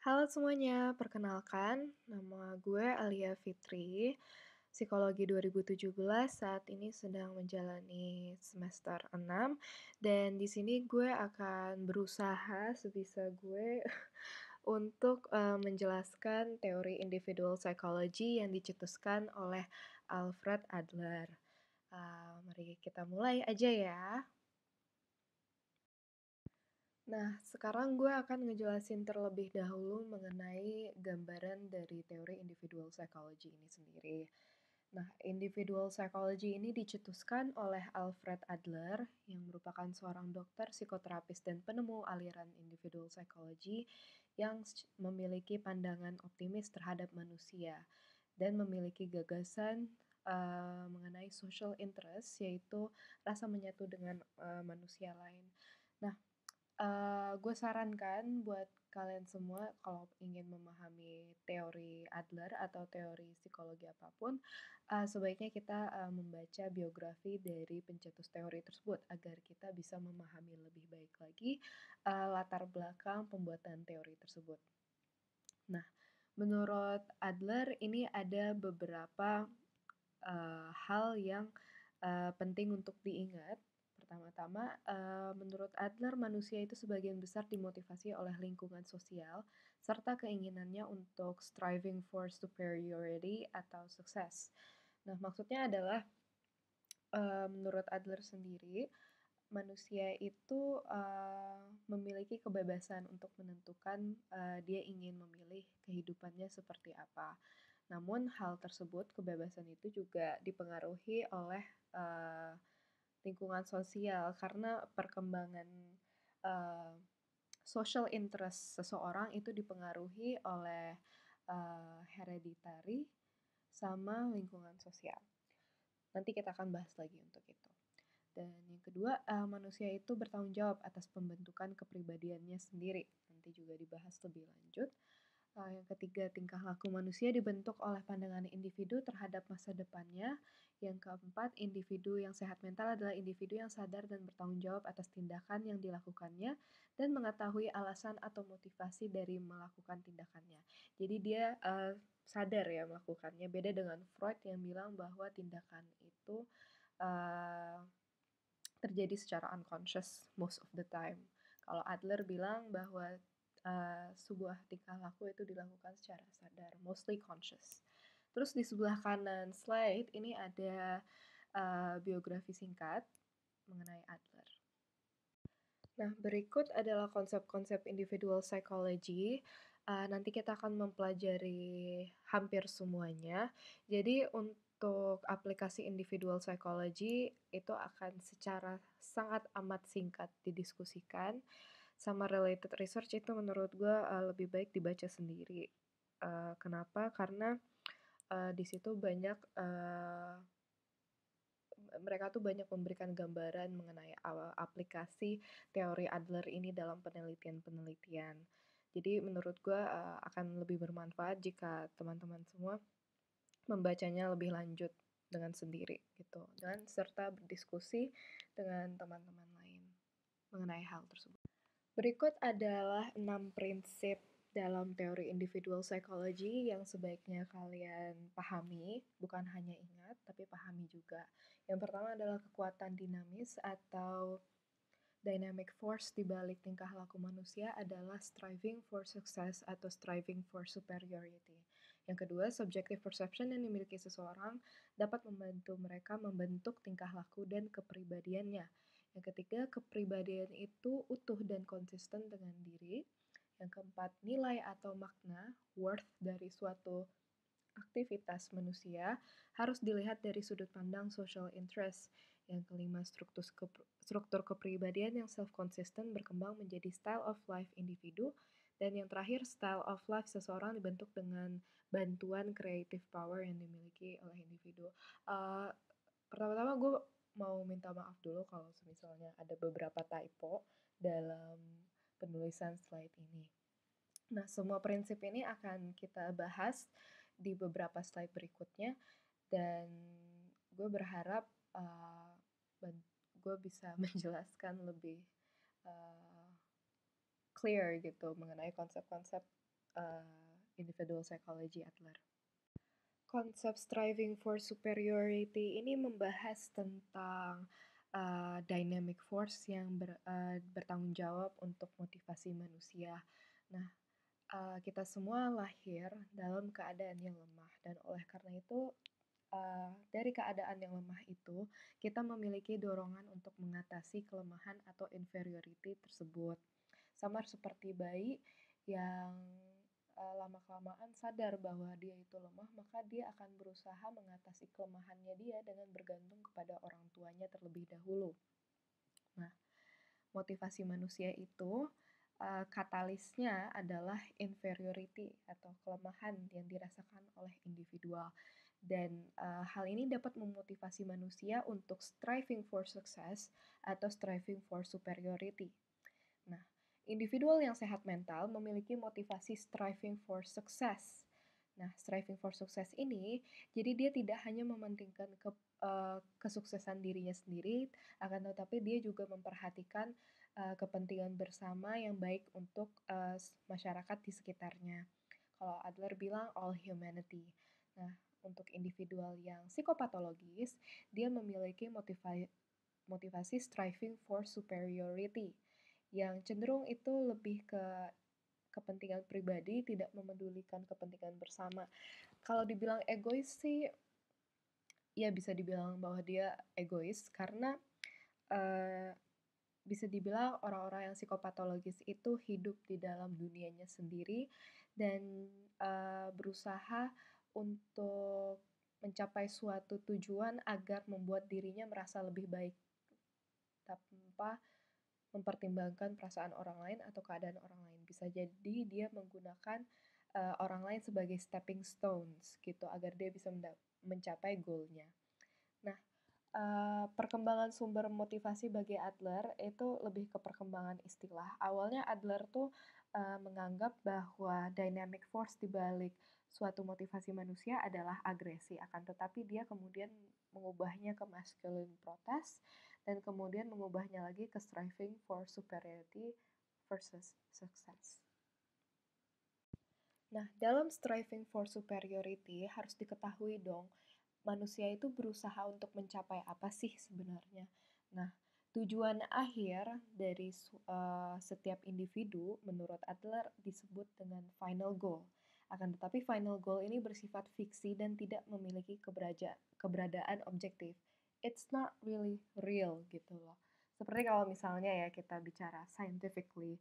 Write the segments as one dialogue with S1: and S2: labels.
S1: Halo semuanya, perkenalkan nama gue Alia Fitri, Psikologi 2017 saat ini sedang menjalani semester 6 dan di sini gue akan berusaha sebisa gue untuk menjelaskan teori individual psychology yang dicetuskan oleh Alfred Adler. Mari kita mulai aja ya. Nah, sekarang gue akan ngejelasin terlebih dahulu mengenai gambaran dari teori individual psychology ini sendiri. Nah, individual psychology ini dicetuskan oleh Alfred Adler yang merupakan seorang dokter, psikoterapis, dan penemu aliran individual psychology yang memiliki pandangan optimis terhadap manusia dan memiliki gagasan mengenai social interest, yaitu rasa menyatu dengan manusia lain. Nah, gue sarankan buat kalian semua kalau ingin memahami teori Adler atau teori psikologi apapun, sebaiknya kita membaca biografi dari pencetus teori tersebut agar kita bisa memahami lebih baik lagi latar belakang pembuatan teori tersebut. Nah, menurut Adler ini ada beberapa hal yang penting untuk diingat. Pertama-tama, menurut Adler, manusia itu sebagian besar dimotivasi oleh lingkungan sosial serta keinginannya untuk striving for superiority atau sukses. Nah, maksudnya adalah menurut Adler sendiri, manusia itu memiliki kebebasan untuk menentukan dia ingin memilih kehidupannya seperti apa. Namun hal tersebut, kebebasan itu juga dipengaruhi oleh uh, lingkungan sosial karena perkembangan uh, social interest seseorang itu dipengaruhi oleh hereditary sama lingkungan sosial. Nanti kita akan bahas lagi untuk itu. Dan yang kedua, manusia itu bertanggung jawab atas pembentukan kepribadiannya sendiri. Nanti juga dibahas lebih lanjut. Yang ketiga, tingkah laku manusia dibentuk oleh pandangan individu terhadap masa depannya. Yang keempat, individu yang sehat mental adalah individu yang sadar dan bertanggung jawab atas tindakan yang dilakukannya dan mengetahui alasan atau motivasi dari melakukan tindakannya. Jadi dia sadar ya melakukannya. Beda dengan Freud yang bilang bahwa tindakan itu uh, terjadi secara unconscious most of the time. Kalau Adler bilang bahwa sebuah tingkah laku itu dilakukan secara sadar, mostly conscious. Terus di sebelah kanan slide ini ada biografi singkat mengenai Adler. Nah, berikut adalah konsep-konsep individual psychology. Nanti kita akan mempelajari hampir semuanya. Jadi untuk aplikasi individual psychology itu akan secara sangat amat singkat didiskusikan. Sama related research itu menurut gue lebih baik dibaca sendiri. Kenapa? Karena di situ banyak mereka tuh banyak memberikan gambaran mengenai aplikasi teori Adler ini dalam penelitian-penelitian. Jadi menurut gue akan lebih bermanfaat jika teman-teman semua membacanya lebih lanjut dengan sendiri gitu dan serta berdiskusi dengan teman-teman lain mengenai hal tersebut. Berikut adalah 6 prinsip dalam teori individual psychology yang sebaiknya kalian pahami, bukan hanya ingat, tapi pahami juga. Yang pertama adalah kekuatan dinamis atau dynamic force di balik tingkah laku manusia adalah striving for success atau striving for superiority. Yang kedua, subjective perception yang dimiliki seseorang dapat membantu mereka membentuk tingkah laku dan kepribadiannya. Yang ketiga, kepribadian itu utuh dan konsisten dengan diri. Yang keempat, nilai atau makna, worth dari suatu aktivitas manusia harus dilihat dari sudut pandang social interest. Yang kelima, struktur kepribadian yang self-consistent berkembang menjadi style of life individu. Dan yang terakhir, style of life seseorang dibentuk dengan bantuan creative power yang dimiliki oleh individu. Pertama-tama gue mau minta maaf dulu kalau misalnya ada beberapa typo dalam penulisan slide ini. Nah, semua prinsip ini akan kita bahas di beberapa slide berikutnya dan gue berharap gue bisa menjelaskan lebih clear gitu mengenai konsep-konsep individual psychology Adler. Konsep striving for superiority ini membahas tentang dynamic force yang bertanggung jawab untuk motivasi manusia. Nah, kita semua lahir dalam keadaan yang lemah dan oleh karena itu dari keadaan yang lemah itu kita memiliki dorongan untuk mengatasi kelemahan atau inferiority tersebut. Sama seperti bayi yang lama-kelamaan sadar bahwa dia itu lemah, maka dia akan berusaha mengatasi kelemahannya dia dengan bergantung kepada orang tuanya terlebih dahulu. Nah, motivasi manusia itu katalisnya adalah inferiority atau kelemahan yang dirasakan oleh individual. Dan hal ini dapat memotivasi manusia untuk striving for success atau striving for superiority. Nah, individual yang sehat mental memiliki motivasi striving for success. Nah, striving for success ini, jadi dia tidak hanya mementingkan kesuksesan dirinya sendiri, akan tetapi dia juga memperhatikan kepentingan bersama yang baik untuk masyarakat di sekitarnya. Kalau Adler bilang all humanity. Nah, untuk individual yang psikopatologis, dia memiliki motivasi striving for superiority yang cenderung itu lebih ke kepentingan pribadi, tidak memedulikan kepentingan bersama. Kalau dibilang egois sih, ya bisa dibilang bahwa dia egois karena bisa dibilang orang-orang yang psikopatologis itu hidup di dalam dunianya sendiri dan berusaha untuk mencapai suatu tujuan agar membuat dirinya merasa lebih baik tanpa mempertimbangkan perasaan orang lain atau keadaan orang lain. Bisa jadi dia menggunakan orang lain sebagai stepping stones gitu agar dia bisa mencapai goalnya. Nah, perkembangan sumber motivasi bagi Adler itu lebih ke perkembangan istilah. Awalnya Adler tuh menganggap bahwa dynamic force di balik suatu motivasi manusia adalah agresi, akan tetapi dia kemudian mengubahnya ke masculine protest dan kemudian mengubahnya lagi ke striving for superiority versus success. Nah, dalam striving for superiority harus diketahui dong, manusia itu berusaha untuk mencapai apa sih sebenarnya. Nah, tujuan akhir dari setiap individu menurut Adler disebut dengan final goal. Akan tetapi final goal ini bersifat fiksi dan tidak memiliki keberadaan objektif. It's not really real gitu loh. Seperti kalau misalnya ya kita bicara scientifically,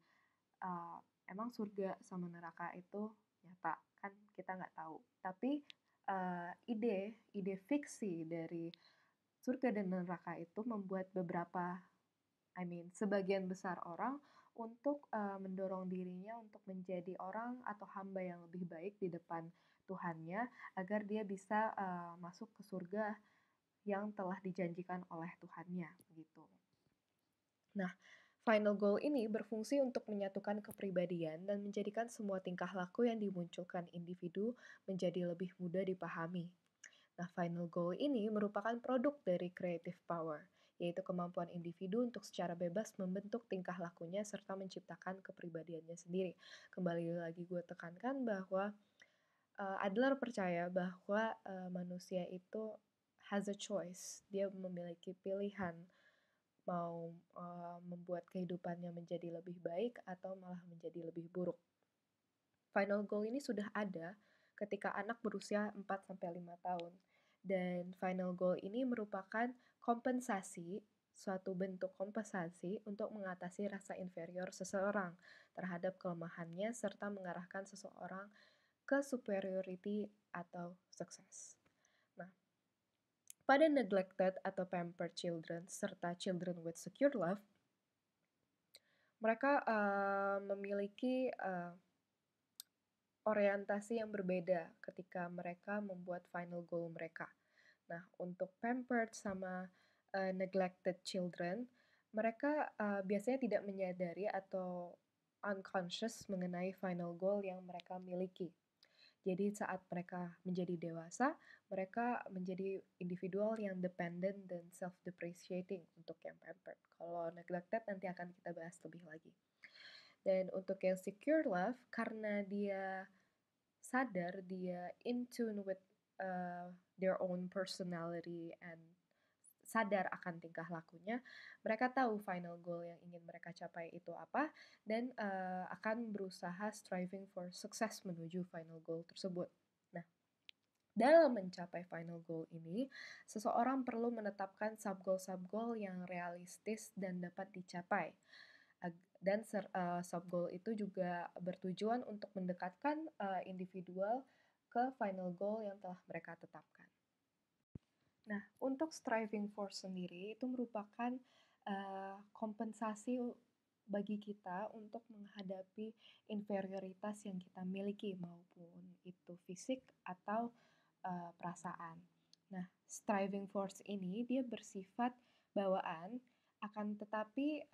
S1: uh, emang surga sama neraka itu nyata kan kita nggak tahu. Tapi ide fiksi dari surga dan neraka itu membuat sebagian besar orang untuk mendorong dirinya untuk menjadi orang atau hamba yang lebih baik di depan Tuhannya agar dia bisa masuk ke surga yang telah dijanjikan oleh Tuhannya gitu. Nah, final goal ini berfungsi untuk menyatukan kepribadian dan menjadikan semua tingkah laku yang dimunculkan individu menjadi lebih mudah dipahami. Nah, final goal ini merupakan produk dari creative power, yaitu kemampuan individu untuk secara bebas membentuk tingkah lakunya serta menciptakan kepribadiannya sendiri. Kembali lagi gue tekankan bahwa Adler percaya bahwa manusia itu has a choice, dia memiliki pilihan mau membuat kehidupannya menjadi lebih baik atau malah menjadi lebih buruk. Final goal ini sudah ada ketika anak berusia 4-5 tahun. Dan final goal ini merupakan kompensasi, suatu bentuk kompensasi untuk mengatasi rasa inferior seseorang terhadap kelemahannya serta mengarahkan seseorang ke superiority atau sukses. Nah, pada neglected atau pampered children serta children with secure love, mereka memiliki orientasi yang berbeda ketika mereka membuat final goal mereka. Nah, untuk pampered sama neglected children, mereka biasanya tidak menyadari atau unconscious mengenai final goal yang mereka miliki. Jadi saat mereka menjadi dewasa, mereka menjadi individual yang dependent dan self-depreciating untuk yang pampered. Kalau neglected nanti akan kita bahas lebih lagi. Dan untuk yang secure love, karena dia sadar, dia in tune with their own personality and sadar akan tingkah lakunya, mereka tahu final goal yang ingin mereka capai itu apa, dan akan berusaha striving for success menuju final goal tersebut. Nah, dalam mencapai final goal ini, seseorang perlu menetapkan sub-goal yang realistis dan dapat dicapai. Dan sub-goal itu juga bertujuan untuk mendekatkan individual ke final goal yang telah mereka tetapkan. Nah, untuk striving force sendiri itu merupakan kompensasi bagi kita untuk menghadapi inferioritas yang kita miliki, maupun itu fisik atau perasaan. Nah, striving force ini dia bersifat bawaan, akan tetapi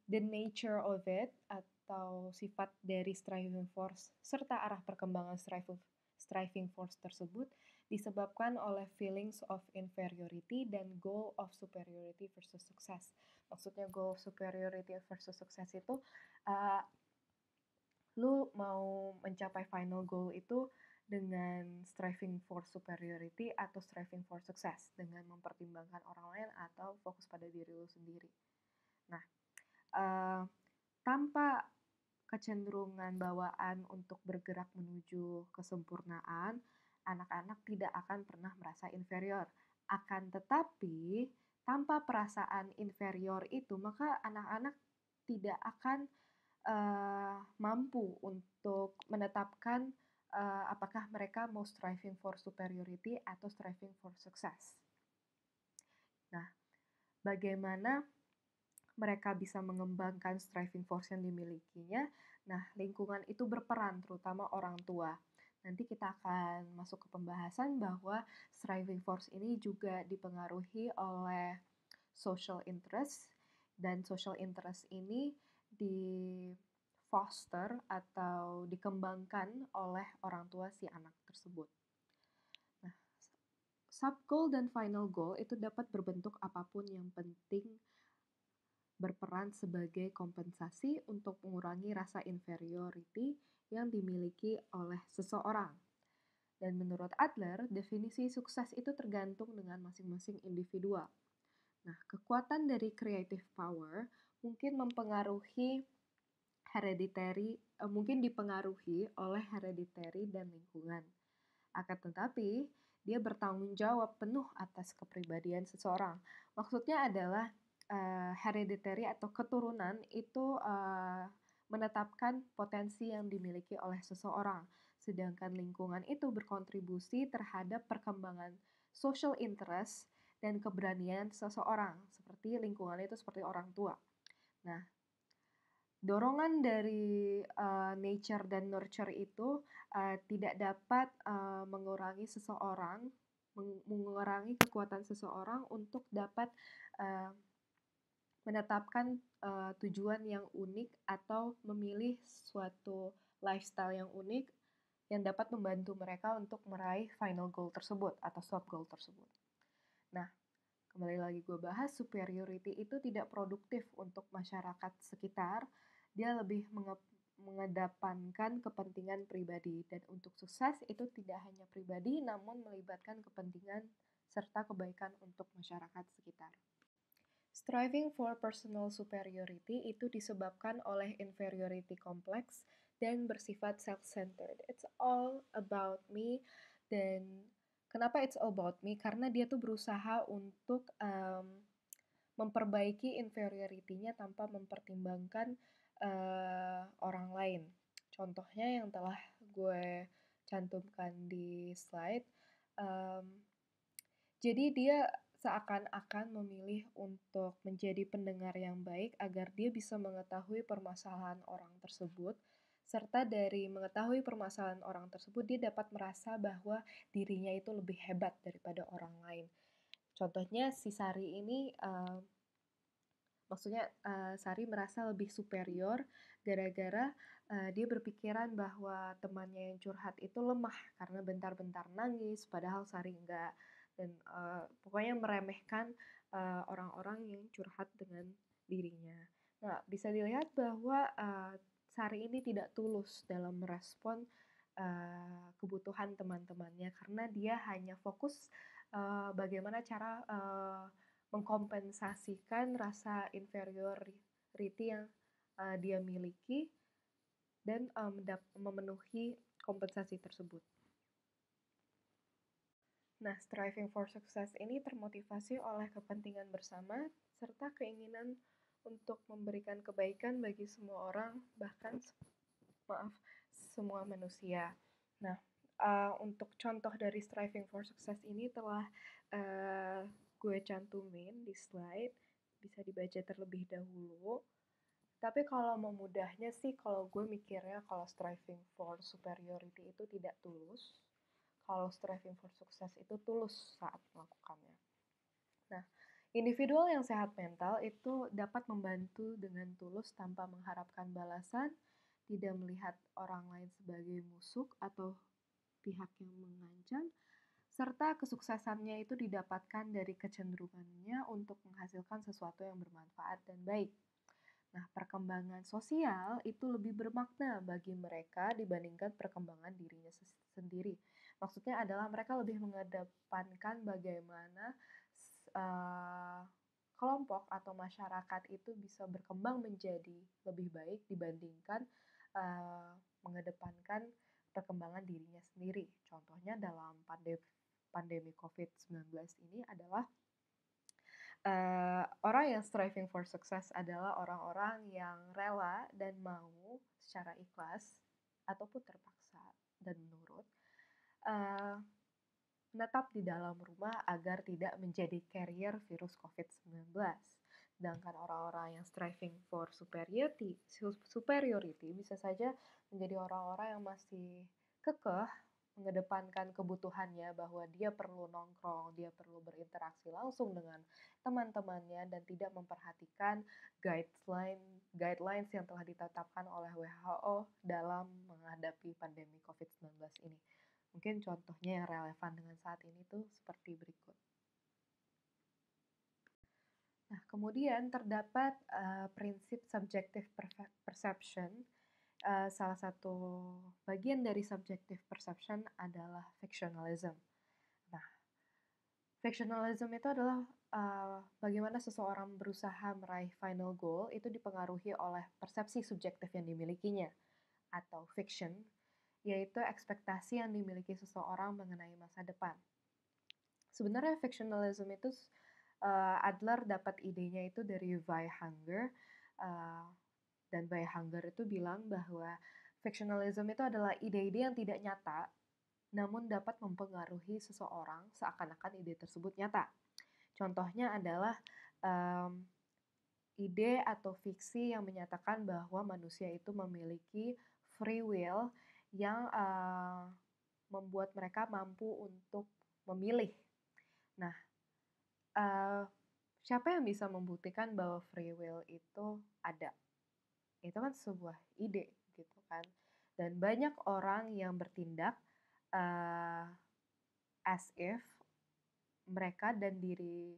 S1: the nature of it atau sifat dari striving force serta arah perkembangan striving force tersebut disebabkan oleh feelings of inferiority dan goal of superiority versus success. Maksudnya goal of superiority versus success itu lu mau mencapai final goal itu dengan striving for superiority atau striving for success, dengan mempertimbangkan orang lain atau fokus pada diri lu sendiri. Nah, tanpa kecenderungan bawaan untuk bergerak menuju kesempurnaan, anak-anak tidak akan pernah merasa inferior. Akan tetapi, tanpa perasaan inferior itu, maka anak-anak tidak akan mampu untuk menetapkan apakah mereka mau striving for superiority atau striving for success. Nah, bagaimana mereka bisa mengembangkan striving force yang dimilikinya? Nah, lingkungan itu berperan, terutama orang tua. Nanti kita akan masuk ke pembahasan bahwa striving force ini juga dipengaruhi oleh social interest, dan social interest ini di foster atau dikembangkan oleh orang tua si anak tersebut. Nah, sub goal dan final goal itu dapat berbentuk apapun, yang penting berperan sebagai kompensasi untuk mengurangi rasa inferiority yang dimiliki oleh seseorang. Dan menurut Adler, definisi sukses itu tergantung dengan masing-masing individual. Nah, kekuatan dari creative power mungkin dipengaruhi oleh hereditary dan lingkungan. Akan tetapi, dia bertanggung jawab penuh atas kepribadian seseorang. Maksudnya adalah hereditary atau keturunan itu menetapkan potensi yang dimiliki oleh seseorang, sedangkan lingkungan itu berkontribusi terhadap perkembangan social interest dan keberanian seseorang, seperti lingkungan itu seperti orang tua. Nah, dorongan dari nature dan nurture itu tidak dapat mengurangi kekuatan seseorang untuk dapat menetapkan tujuan yang unik atau memilih suatu lifestyle yang unik yang dapat membantu mereka untuk meraih final goal tersebut atau sub goal tersebut. Nah, kembali lagi gue bahas, superiority itu tidak produktif untuk masyarakat sekitar. Dia lebih mengedepankan kepentingan pribadi, dan untuk sukses itu tidak hanya pribadi namun melibatkan kepentingan serta kebaikan untuk masyarakat sekitar. Striving for personal superiority itu disebabkan oleh inferiority complex dan bersifat self-centered. It's all about me. Dan kenapa it's all about me? Karena dia tuh berusaha untuk memperbaiki inferiority-nya tanpa mempertimbangkan orang lain. Contohnya yang telah gue cantumkan di slide. Jadi dia seakan-akan memilih untuk menjadi pendengar yang baik agar dia bisa mengetahui permasalahan orang tersebut, serta dari mengetahui permasalahan orang tersebut dia dapat merasa bahwa dirinya itu lebih hebat daripada orang lain. Contohnya si Sari ini, Sari merasa lebih superior gara-gara dia berpikiran bahwa temannya yang curhat itu lemah karena bentar-bentar nangis, padahal Sari enggak. Dan pokoknya meremehkan orang-orang yang curhat dengan dirinya. Nah, bisa dilihat bahwa Sari ini tidak tulus dalam merespon kebutuhan teman-temannya karena dia hanya fokus bagaimana cara mengkompensasikan rasa inferiority yang dia miliki dan memenuhi kompensasi tersebut. Nah, striving for success ini termotivasi oleh kepentingan bersama serta keinginan untuk memberikan kebaikan bagi semua orang, bahkan semua manusia. Nah, untuk contoh dari striving for success ini telah uh, gue cantumin di slide, bisa dibaca terlebih dahulu. Tapi kalau mau mudahnya sih, kalau gue mikirnya kalau striving for superiority itu tidak tulus, kalau striving for success itu tulus saat melakukannya. Nah, individual yang sehat mental itu dapat membantu dengan tulus tanpa mengharapkan balasan, tidak melihat orang lain sebagai musuh atau pihak yang mengancam, serta kesuksesannya itu didapatkan dari kecenderungannya untuk menghasilkan sesuatu yang bermanfaat dan baik. Nah, perkembangan sosial itu lebih bermakna bagi mereka dibandingkan perkembangan dirinya sendiri. Maksudnya adalah mereka lebih mengedepankan bagaimana uh, kelompok atau masyarakat itu bisa berkembang menjadi lebih baik dibandingkan mengedepankan perkembangan dirinya sendiri. Contohnya dalam pandemi COVID-19 ini adalah orang yang striving for success adalah orang-orang yang rela dan mau secara ikhlas ataupun terpaksa dan menurut uh, menetap di dalam rumah agar tidak menjadi carrier virus COVID-19. Sedangkan orang-orang yang striving for superiority bisa saja menjadi orang-orang yang masih kekeh mengedepankan kebutuhannya bahwa dia perlu nongkrong, dia perlu berinteraksi langsung dengan teman-temannya dan tidak memperhatikan guidelines yang telah ditetapkan oleh WHO dalam menghadapi pandemi COVID-19 ini. Mungkin contohnya yang relevan dengan saat ini tuh seperti berikut. Nah, kemudian terdapat prinsip subjective perception. Salah satu bagian dari subjective perception adalah fictionalism. Nah, fictionalism itu adalah bagaimana seseorang berusaha meraih final goal itu dipengaruhi oleh persepsi subjektif yang dimilikinya atau fiction, yaitu ekspektasi yang dimiliki seseorang mengenai masa depan. Sebenarnya fictionalism itu Adler dapat idenya itu dari Weihanger, dan Weihanger itu bilang bahwa fictionalism itu adalah ide-ide yang tidak nyata, namun dapat mempengaruhi seseorang seakan-akan ide tersebut nyata. Contohnya adalah ide atau fiksi yang menyatakan bahwa manusia itu memiliki free will yang membuat mereka mampu untuk memilih. Nah, siapa yang bisa membuktikan bahwa free will itu ada? Itu kan sebuah ide gitu kan. Dan banyak orang yang bertindak as if mereka dan diri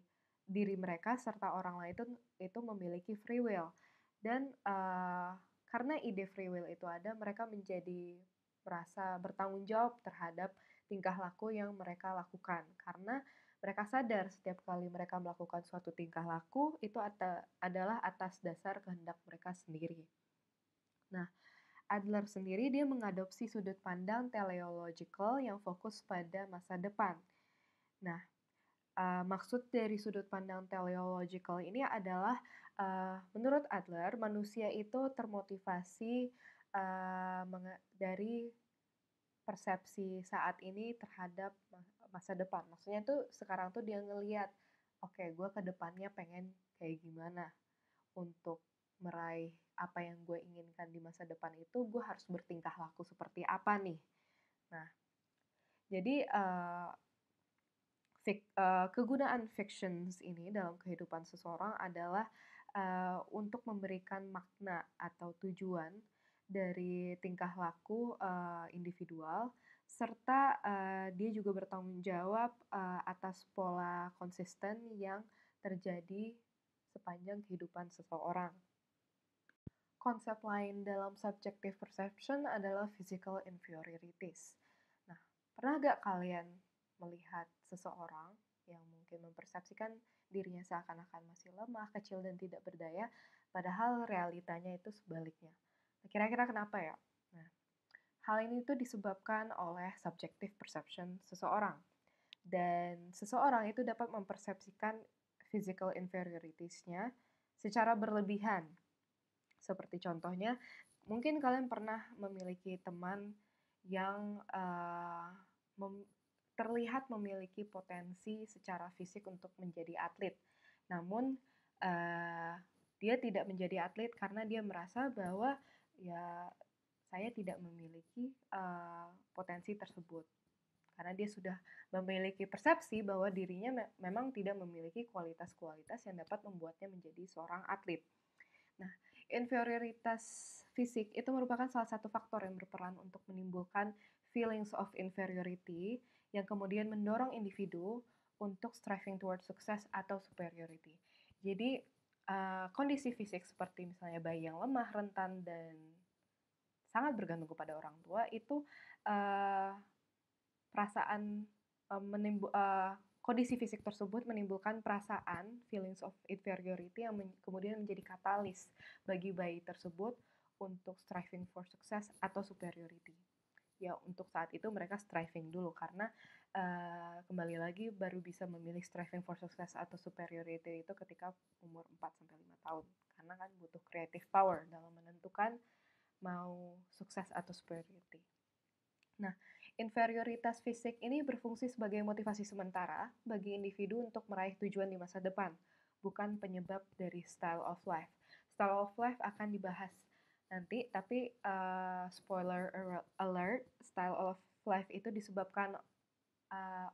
S1: mereka serta orang lain itu memiliki free will. Dan karena ide free will itu ada, mereka menjadi merasa bertanggung jawab terhadap tingkah laku yang mereka lakukan. Karena mereka sadar setiap kali mereka melakukan suatu tingkah laku itu adalah atas dasar kehendak mereka sendiri. Nah, Adler sendiri dia mengadopsi sudut pandang teleological yang fokus pada masa depan. Nah, maksud dari sudut pandang teleological ini adalah menurut Adler manusia itu termotivasi dari persepsi saat ini terhadap masa depan. Maksudnya tuh sekarang tuh dia ngelihat, oke, gue ke depannya pengen kayak gimana untuk meraih apa yang gue inginkan di masa depan itu, gue harus bertingkah laku seperti apa nih. Nah, jadi kegunaan fictions ini dalam kehidupan seseorang adalah untuk memberikan makna atau tujuan dari tingkah laku individual, serta dia juga bertanggung jawab atas pola konsisten yang terjadi sepanjang kehidupan seseorang. konsep lain dalam subjective perception adalah physical inferiorities. Nah, pernah gak kalian melihat seseorang yang mungkin mempersepsikan dirinya seakan-akan masih lemah, kecil, dan tidak berdaya, padahal realitanya itu sebaliknya? Nah, kira-kira kenapa ya? Nah, hal ini itu disebabkan oleh subjective perception seseorang. Dan seseorang itu dapat mempersepsikan physical inferiorities-nya secara berlebihan. Seperti contohnya, mungkin kalian pernah memiliki teman yang terlihat memiliki potensi secara fisik untuk menjadi atlet. Namun, dia tidak menjadi atlet karena dia merasa bahwa ya saya tidak memiliki potensi tersebut. Karena dia sudah memiliki persepsi bahwa dirinya memang tidak memiliki kualitas-kualitas yang dapat membuatnya menjadi seorang atlet. Nah, inferioritas fisik itu merupakan salah satu faktor yang berperan untuk menimbulkan feelings of inferiority yang kemudian mendorong individu untuk striving toward success atau superiority. Jadi, kondisi fisik seperti misalnya bayi yang lemah, rentan, dan sangat bergantung kepada orang tua itu perasaan kondisi fisik tersebut menimbulkan perasaan feelings of inferiority yang kemudian menjadi katalis bagi bayi tersebut untuk striving for success atau superiority. Ya, untuk saat itu mereka striving dulu karena kembali lagi baru bisa memilih striving for success atau superiority itu ketika umur 4-5 tahun. Karena kan butuh creative power dalam menentukan mau sukses atau superiority. Nah, inferioritas fisik ini berfungsi sebagai motivasi sementara bagi individu untuk meraih tujuan di masa depan, bukan penyebab dari style of life. Style of life akan dibahas nanti, tapi spoiler alert, style of life itu disebabkan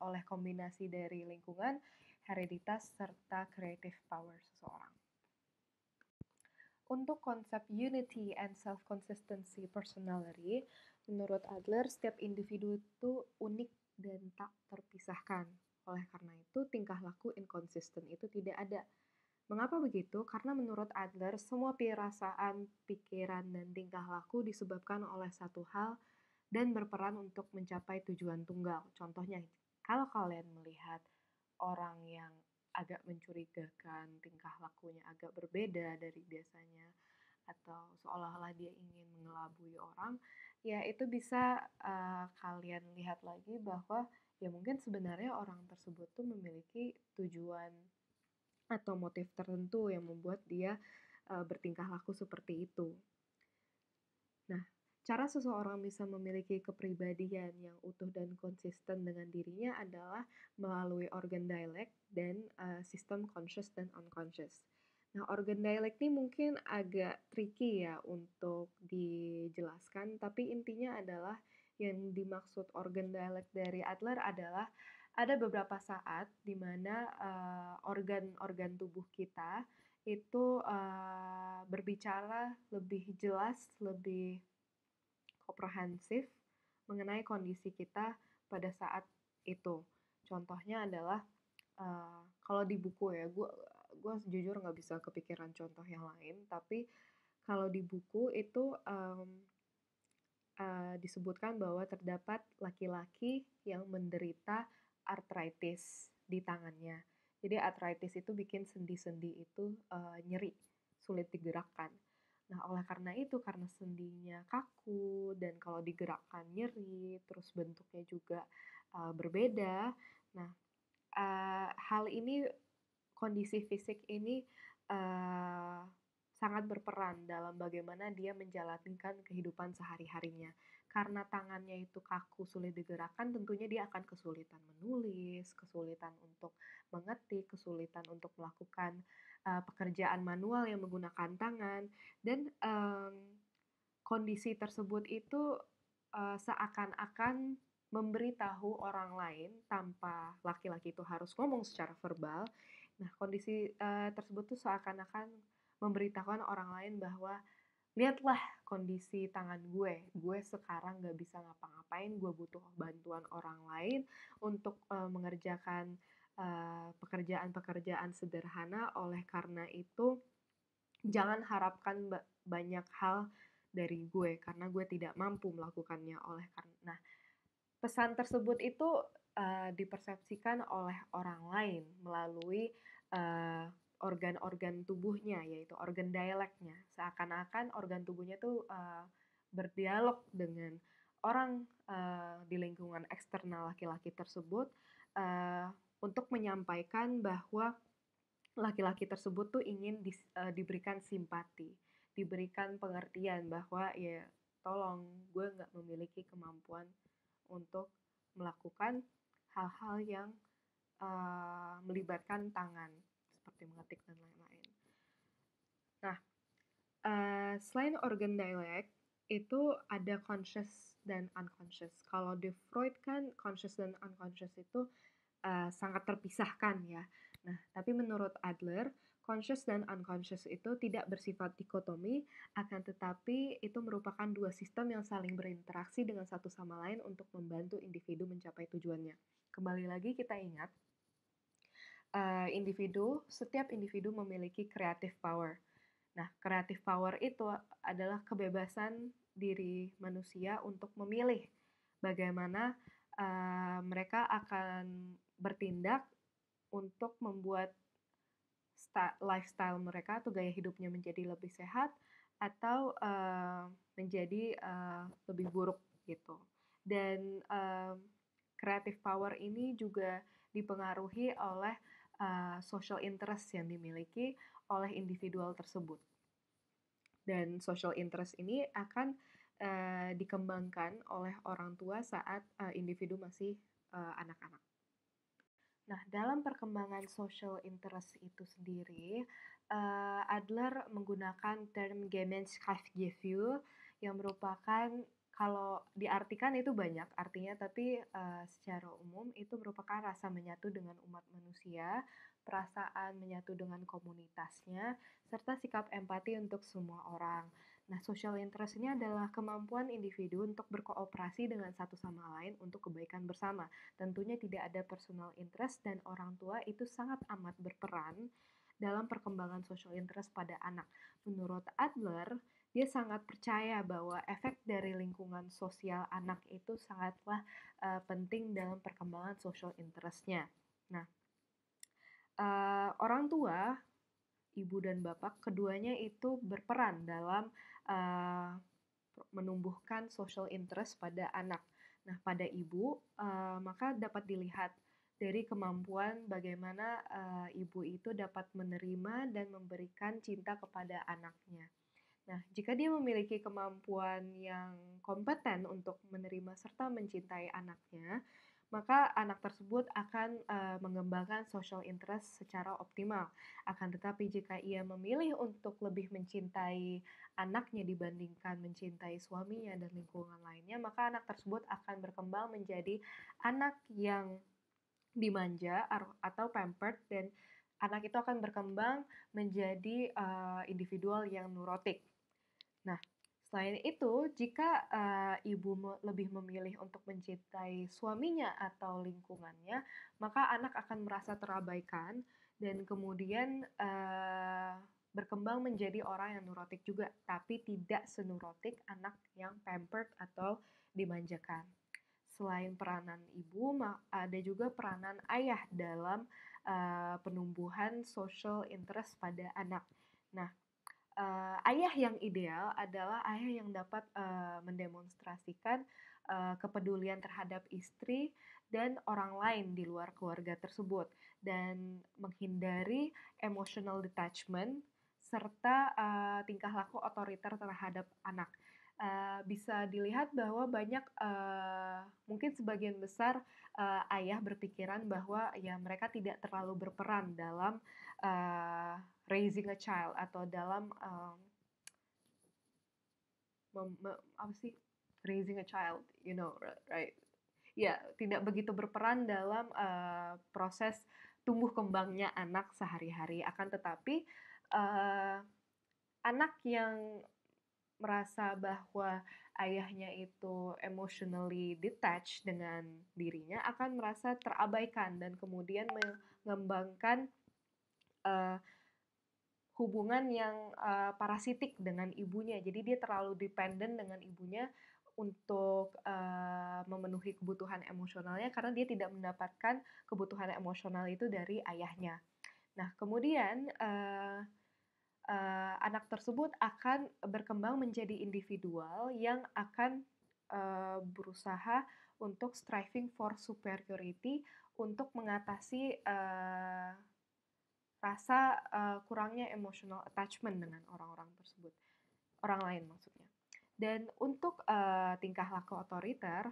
S1: oleh kombinasi dari lingkungan, hereditas, serta creative power seseorang. Untuk konsep unity and self-consistency personality, menurut Adler, setiap individu itu unik dan tak terpisahkan. Oleh karena itu, tingkah laku inkonsisten itu tidak ada. Mengapa begitu? Karena menurut Adler, semua perasaan, pikiran, dan tingkah laku disebabkan oleh satu hal dan berperan untuk mencapai tujuan tunggal. Contohnya, kalau kalian melihat orang yang agak mencurigakan, tingkah lakunya agak berbeda dari biasanya, atau seolah-olah dia ingin mengelabui orang, ya itu bisa kalian lihat lagi bahwa ya mungkin sebenarnya orang tersebut tuh memiliki tujuan atau motif tertentu yang membuat dia bertingkah laku seperti itu. Nah, cara seseorang bisa memiliki kepribadian yang utuh dan konsisten dengan dirinya adalah melalui organ dialect dan sistem conscious dan unconscious. Nah, organ dialect ini mungkin agak tricky ya untuk dijelaskan, tapi intinya adalah yang dimaksud organ dialect dari Adler adalah ada beberapa saat di mana organ-organ tubuh kita itu berbicara lebih jelas, lebih komprehensif mengenai kondisi kita pada saat itu. Contohnya adalah kalau di buku ya, gue jujur nggak bisa kepikiran contoh yang lain, tapi kalau di buku itu disebutkan bahwa terdapat laki-laki yang menderita arthritis di tangannya. Jadi arthritis itu bikin sendi-sendi itu nyeri, sulit digerakkan. Nah, oleh karena itu, karena sendinya kaku dan kalau digerakkan nyeri, terus bentuknya juga berbeda. Nah, hal ini, kondisi fisik ini sangat berperan dalam bagaimana dia menjalankan kehidupan sehari-harinya. Karena tangannya itu kaku, sulit digerakkan, tentunya dia akan kesulitan menulis, kesulitan untuk mengetik, kesulitan untuk melakukan pekerjaan manual yang menggunakan tangan, dan kondisi tersebut itu seakan-akan memberitahu orang lain tanpa laki-laki itu harus ngomong secara verbal. Nah, kondisi tersebut tuh seakan-akan memberitahukan orang lain bahwa lihatlah kondisi tangan gue sekarang gak bisa ngapa-ngapain, gue butuh bantuan orang lain untuk mengerjakan pekerjaan-pekerjaan sederhana. Oleh karena itu Jangan harapkan banyak hal dari gue karena gue tidak mampu melakukannya. Oleh karena pesan tersebut itu dipersepsikan oleh orang lain melalui uh, organ-organ tubuhnya, yaitu organ dialeknya. Seakan-akan organ tubuhnya tuh berdialog dengan orang di lingkungan eksternal laki-laki tersebut uh, untuk menyampaikan bahwa laki-laki tersebut tuh ingin diberikan simpati, diberikan pengertian bahwa ya tolong gue nggak memiliki kemampuan untuk melakukan hal-hal yang melibatkan tangan seperti mengetik dan lain-lain. Nah, selain organ dialect itu ada conscious dan unconscious. Kalau di Freud kan conscious dan unconscious itu sangat terpisahkan ya. Nah, tapi menurut Adler, conscious dan unconscious itu tidak bersifat dikotomi, akan tetapi itu merupakan dua sistem yang saling berinteraksi dengan satu sama lain untuk membantu individu mencapai tujuannya. Kembali lagi kita ingat, setiap individu memiliki creative power. Nah, creative power itu adalah kebebasan diri manusia untuk memilih bagaimana mereka akan bertindak untuk membuat lifestyle mereka atau gaya hidupnya menjadi lebih sehat atau menjadi lebih buruk gitu. Dan creative power ini juga dipengaruhi oleh social interest yang dimiliki oleh individual tersebut. Dan social interest ini akan dikembangkan oleh orang tua saat individu masih anak-anak. Nah, dalam perkembangan social interest itu sendiri, Adler menggunakan term Gemeinschaftsgefühl yang merupakan, kalau diartikan itu banyak artinya, tapi secara umum itu merupakan rasa menyatu dengan umat manusia, perasaan menyatu dengan komunitasnya, serta sikap empati untuk semua orang. Nah, social interest ini adalah kemampuan individu untuk berkooperasi dengan satu sama lain untuk kebaikan bersama. Tentunya tidak ada personal interest dan orang tua itu sangat amat berperan dalam perkembangan social interest pada anak. Menurut Adler, dia sangat percaya bahwa efek dari lingkungan sosial anak itu sangatlah penting dalam perkembangan social interest-nya. Nah, orang tua, ibu dan bapak, keduanya itu berperan dalam menumbuhkan social interest pada anak. Nah, pada ibu, maka dapat dilihat dari kemampuan bagaimana ibu itu dapat menerima dan memberikan cinta kepada anaknya. Nah, jika dia memiliki kemampuan yang kompeten untuk menerima serta mencintai anaknya, maka anak tersebut akan mengembangkan social interest secara optimal. Akan tetapi jika ia memilih untuk lebih mencintai anaknya dibandingkan mencintai suaminya dan lingkungan lainnya, maka anak tersebut akan berkembang menjadi anak yang dimanja atau pampered, dan anak itu akan berkembang menjadi individual yang neurotik. Nah, selain itu, jika ibu lebih memilih untuk mencintai suaminya atau lingkungannya, maka anak akan merasa terabaikan dan kemudian berkembang menjadi orang yang neurotik juga, tapi tidak seneurotik anak yang pampered atau dimanjakan. Selain peranan ibu, ada juga peranan ayah dalam penumbuhan social interest pada anak. Nah, ayah yang ideal adalah ayah yang dapat mendemonstrasikan kepedulian terhadap istri dan orang lain di luar keluarga tersebut, dan menghindari emotional detachment serta tingkah laku otoriter terhadap anak. Bisa dilihat bahwa banyak, mungkin sebagian besar ayah berpikiran bahwa ya mereka tidak terlalu berperan dalam raising a child atau dalam apa sih, raising a child, you know, right? Ya, tidak begitu berperan dalam proses tumbuh kembangnya anak sehari-hari. Akan tetapi anak yang merasa bahwa ayahnya itu emotionally detached dengan dirinya akan merasa terabaikan dan kemudian mengembangkan hubungan yang parasitik dengan ibunya. Jadi dia terlalu dependent dengan ibunya untuk memenuhi kebutuhan emosionalnya karena dia tidak mendapatkan kebutuhan emosional itu dari ayahnya. Nah, kemudian anak tersebut akan berkembang menjadi individual yang akan berusaha untuk striving for superiority untuk mengatasi rasa kurangnya emotional attachment dengan orang-orang tersebut, orang lain maksudnya. Dan untuk tingkah laku otoriter,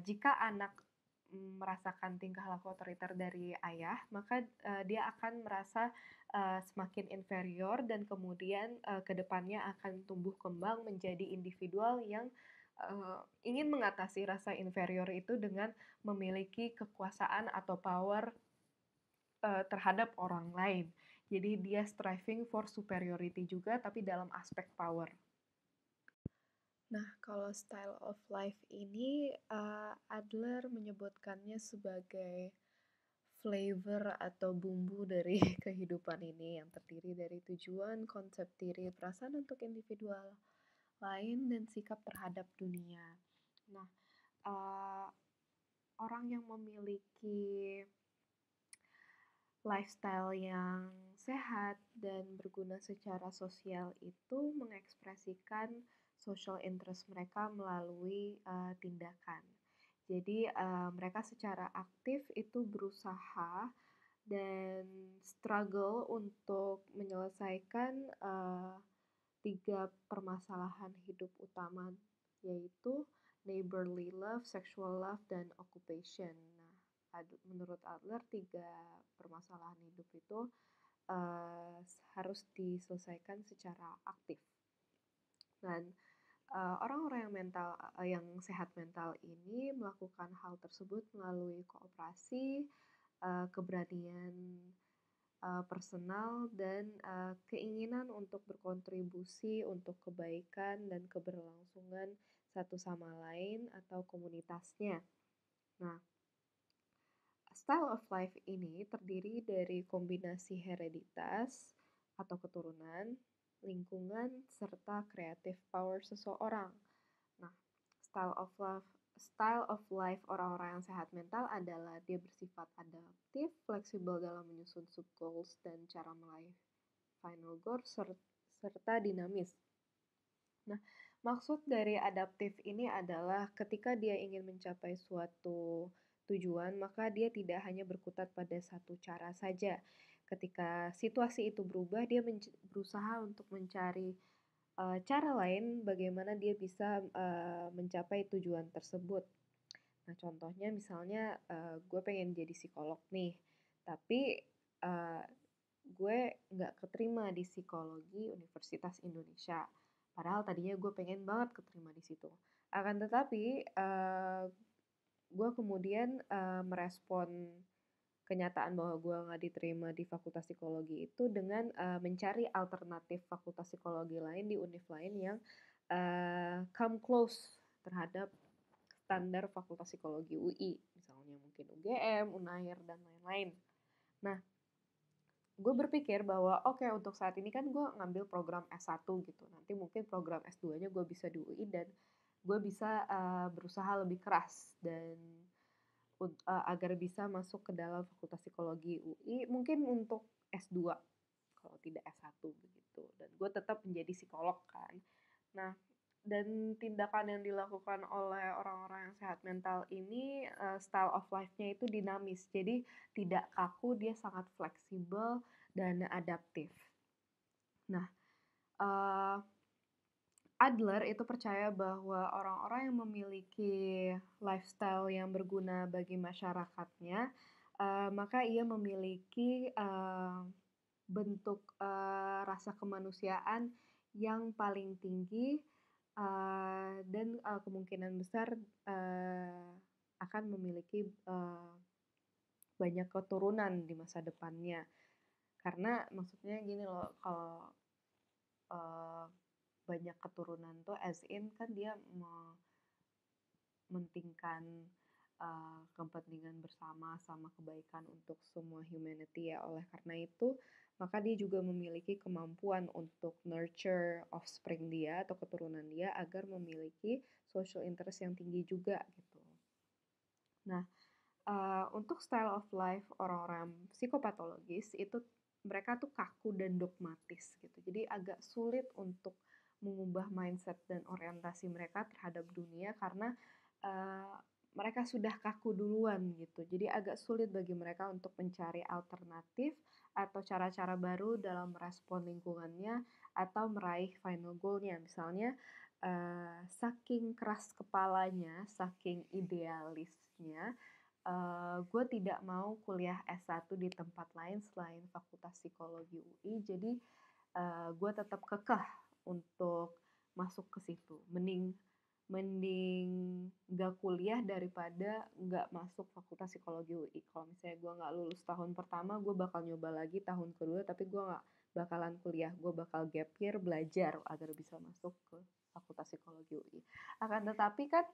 S1: jika anak merasakan tingkah laku otoriter dari ayah, maka dia akan merasa semakin inferior dan kemudian ke depannya akan tumbuh kembang menjadi individual yang ingin mengatasi rasa inferior itu dengan memiliki kekuasaan atau power terhadap orang lain. Jadi dia striving for superiority juga tapi dalam aspek power. Nah, kalau style of life ini Adler menyebutkannya sebagai flavor atau bumbu dari kehidupan ini yang terdiri dari tujuan, konsep diri, perasaan untuk individual lain, dan sikap terhadap dunia. Nah, orang yang memiliki lifestyle yang sehat dan berguna secara sosial itu mengekspresikan social interest mereka melalui tindakan. Jadi mereka secara aktif itu berusaha dan struggle untuk menyelesaikan 3 permasalahan hidup utama, yaitu neighborly love, sexual love, dan occupation. Nah, menurut Adler 3 permasalahan hidup itu harus diselesaikan secara aktif. Dan orang-orang yang sehat mental ini melakukan hal tersebut melalui kooperasi, keberanian personal, dan keinginan untuk berkontribusi untuk kebaikan dan keberlangsungan satu sama lain atau komunitasnya. Nah, style of life ini terdiri dari kombinasi hereditas atau keturunan, lingkungan, serta creative power seseorang. Nah, style of life orang-orang yang sehat mental adalah dia bersifat adaptif, fleksibel dalam menyusun sub goals dan cara meraih final goals, serta dinamis. Nah, maksud dari adaptif ini adalah ketika dia ingin mencapai suatu tujuan, maka dia tidak hanya berkutat pada satu cara saja. Ketika situasi itu berubah, dia berusaha untuk mencari cara lain bagaimana dia bisa mencapai tujuan tersebut. Nah, contohnya misalnya gue pengen jadi psikolog nih, tapi gue nggak keterima di psikologi Universitas Indonesia. Padahal tadinya gue pengen banget keterima di situ. Akan tetapi gue kemudian merespon kenyataan bahwa gue nggak diterima di Fakultas Psikologi itu dengan mencari alternatif Fakultas Psikologi lain di univ lain yang come close terhadap standar Fakultas Psikologi UI, misalnya mungkin UGM, UNAIR, dan lain-lain. Nah, gue berpikir bahwa oke, untuk saat ini kan gue ngambil program S1 gitu, nanti mungkin program S2-nya gue bisa di UI dan gue bisa berusaha lebih keras dan agar bisa masuk ke dalam Fakultas Psikologi UI, mungkin untuk S2 kalau tidak S1 begitu, dan gue tetap menjadi psikolog kan. Nah, dan tindakan yang dilakukan oleh orang-orang yang sehat mental ini style of life-nya itu dinamis, jadi tidak kaku, dia sangat fleksibel dan adaptif. Nah, Adler itu percaya bahwa orang-orang yang memiliki lifestyle yang berguna bagi masyarakatnya, maka ia memiliki bentuk rasa kemanusiaan yang paling tinggi dan kemungkinan besar akan memiliki banyak keturunan di masa depannya. Karena maksudnya gini loh, kalau banyak keturunan tuh as in kan dia mementingkan kepentingan bersama sama kebaikan untuk semua humanity ya. Oleh karena itu maka dia juga memiliki kemampuan untuk nurture offspring dia atau keturunan dia agar memiliki social interest yang tinggi juga gitu. Nah, untuk style of life orang-orang psikopatologis itu mereka tuh kaku dan dogmatis gitu. Jadi agak sulit untuk mengubah mindset dan orientasi mereka terhadap dunia karena uh, mereka sudah kaku duluan gitu. Jadi agak sulit bagi mereka untuk mencari alternatif atau cara-cara baru dalam merespon lingkungannya atau meraih final goal-nya. Misalnya saking keras kepalanya, saking idealisnya, gue tidak mau kuliah S1 di tempat lain selain Fakultas Psikologi UI, jadi gue tetap kekeh untuk masuk ke situ. Mending mending nggak kuliah daripada nggak masuk Fakultas Psikologi UI. Kalau misalnya gue nggak lulus tahun pertama, gue bakal nyoba lagi tahun kedua, tapi gue nggak bakalan kuliah. Gue bakal gap year belajar agar bisa masuk ke Fakultas Psikologi UI. Akan tetapi kan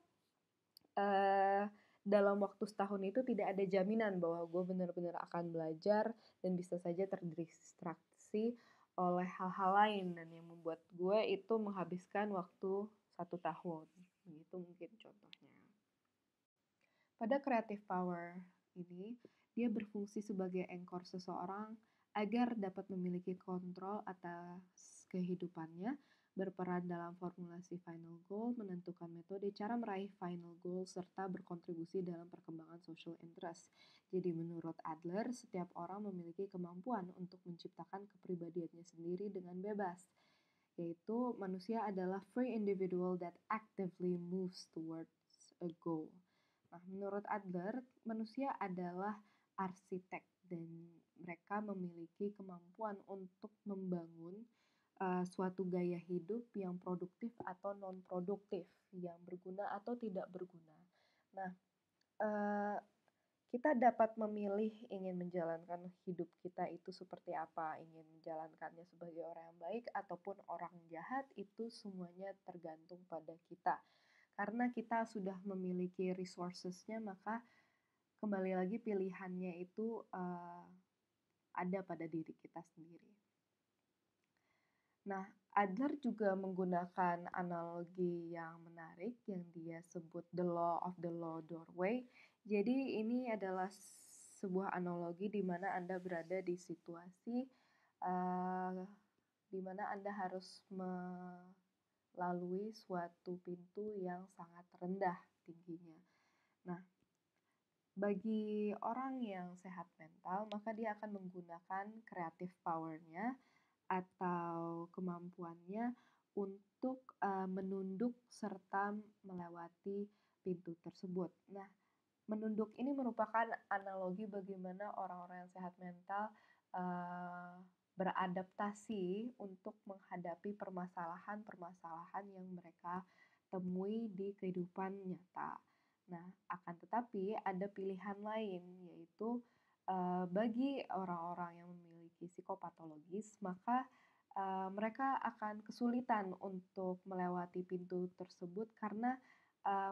S1: eh, dalam waktu setahun itu tidak ada jaminan bahwa gue benar-benar akan belajar dan bisa saja terdistraksi oleh hal-hal lain dan yang membuat gue itu menghabiskan waktu 1 tahun. Begitu mungkin contohnya. Pada creative power ini, dia berfungsi sebagai anchor seseorang agar dapat memiliki kontrol atas kehidupannya, berperan dalam formulasi final goal, menentukan metode cara meraih final goal, serta berkontribusi dalam perkembangan social interest. Jadi menurut Adler, setiap orang memiliki kemampuan untuk menciptakan kepribadiannya sendiri dengan bebas, yaitu manusia adalah free individual that actively moves towards a goal. Nah, menurut Adler, manusia adalah arsitek dan mereka memiliki kemampuan untuk membangun suatu gaya hidup yang produktif atau non-produktif, yang berguna atau tidak berguna. Nah, uh, kita dapat memilih ingin menjalankan hidup kita itu seperti apa, ingin menjalankannya sebagai orang yang baik ataupun orang jahat, itu semuanya tergantung pada kita. Karena kita sudah memiliki resources-nya, maka kembali lagi pilihannya itu ada pada diri kita sendiri. Nah, Adler juga menggunakan analogi yang menarik yang dia sebut the law of the low doorway. Jadi ini adalah sebuah analogi di mana Anda berada di situasi di mana Anda harus melalui suatu pintu yang sangat rendah tingginya. Nah, bagi orang yang sehat mental, maka dia akan menggunakan creative power-nya atau kemampuannya untuk menunduk serta melewati pintu tersebut. Nah, menunduk ini merupakan analogi bagaimana orang-orang yang sehat mental beradaptasi untuk menghadapi permasalahan-permasalahan yang mereka temui di kehidupan nyata. Nah, akan tetapi ada pilihan lain, yaitu bagi orang-orang yang memiliki psikopatologis, maka mereka akan kesulitan untuk melewati pintu tersebut karena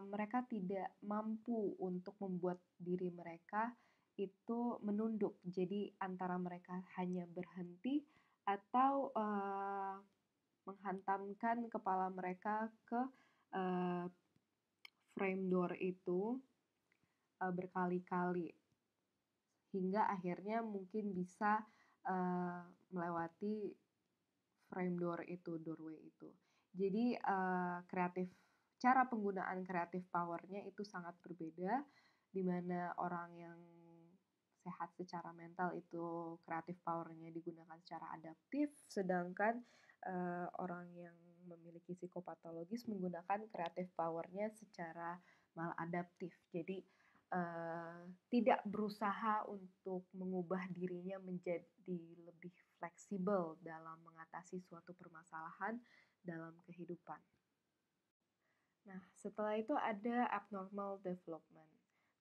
S1: mereka tidak mampu untuk membuat diri mereka itu menunduk. Jadi antara mereka hanya berhenti atau menghantamkan kepala mereka ke frame door itu berkali-kali hingga akhirnya mungkin bisa melewati frame door itu, doorway itu. Jadi cara penggunaan creative power-nya itu sangat berbeda, di mana orang yang sehat secara mental itu creative power-nya digunakan secara adaptif, sedangkan orang yang memiliki psikopatologis menggunakan creative power-nya secara maladaptif. Jadi tidak berusaha untuk mengubah dirinya menjadi lebih fleksibel dalam mengatasi suatu permasalahan dalam kehidupan. Nah, setelah itu ada abnormal development.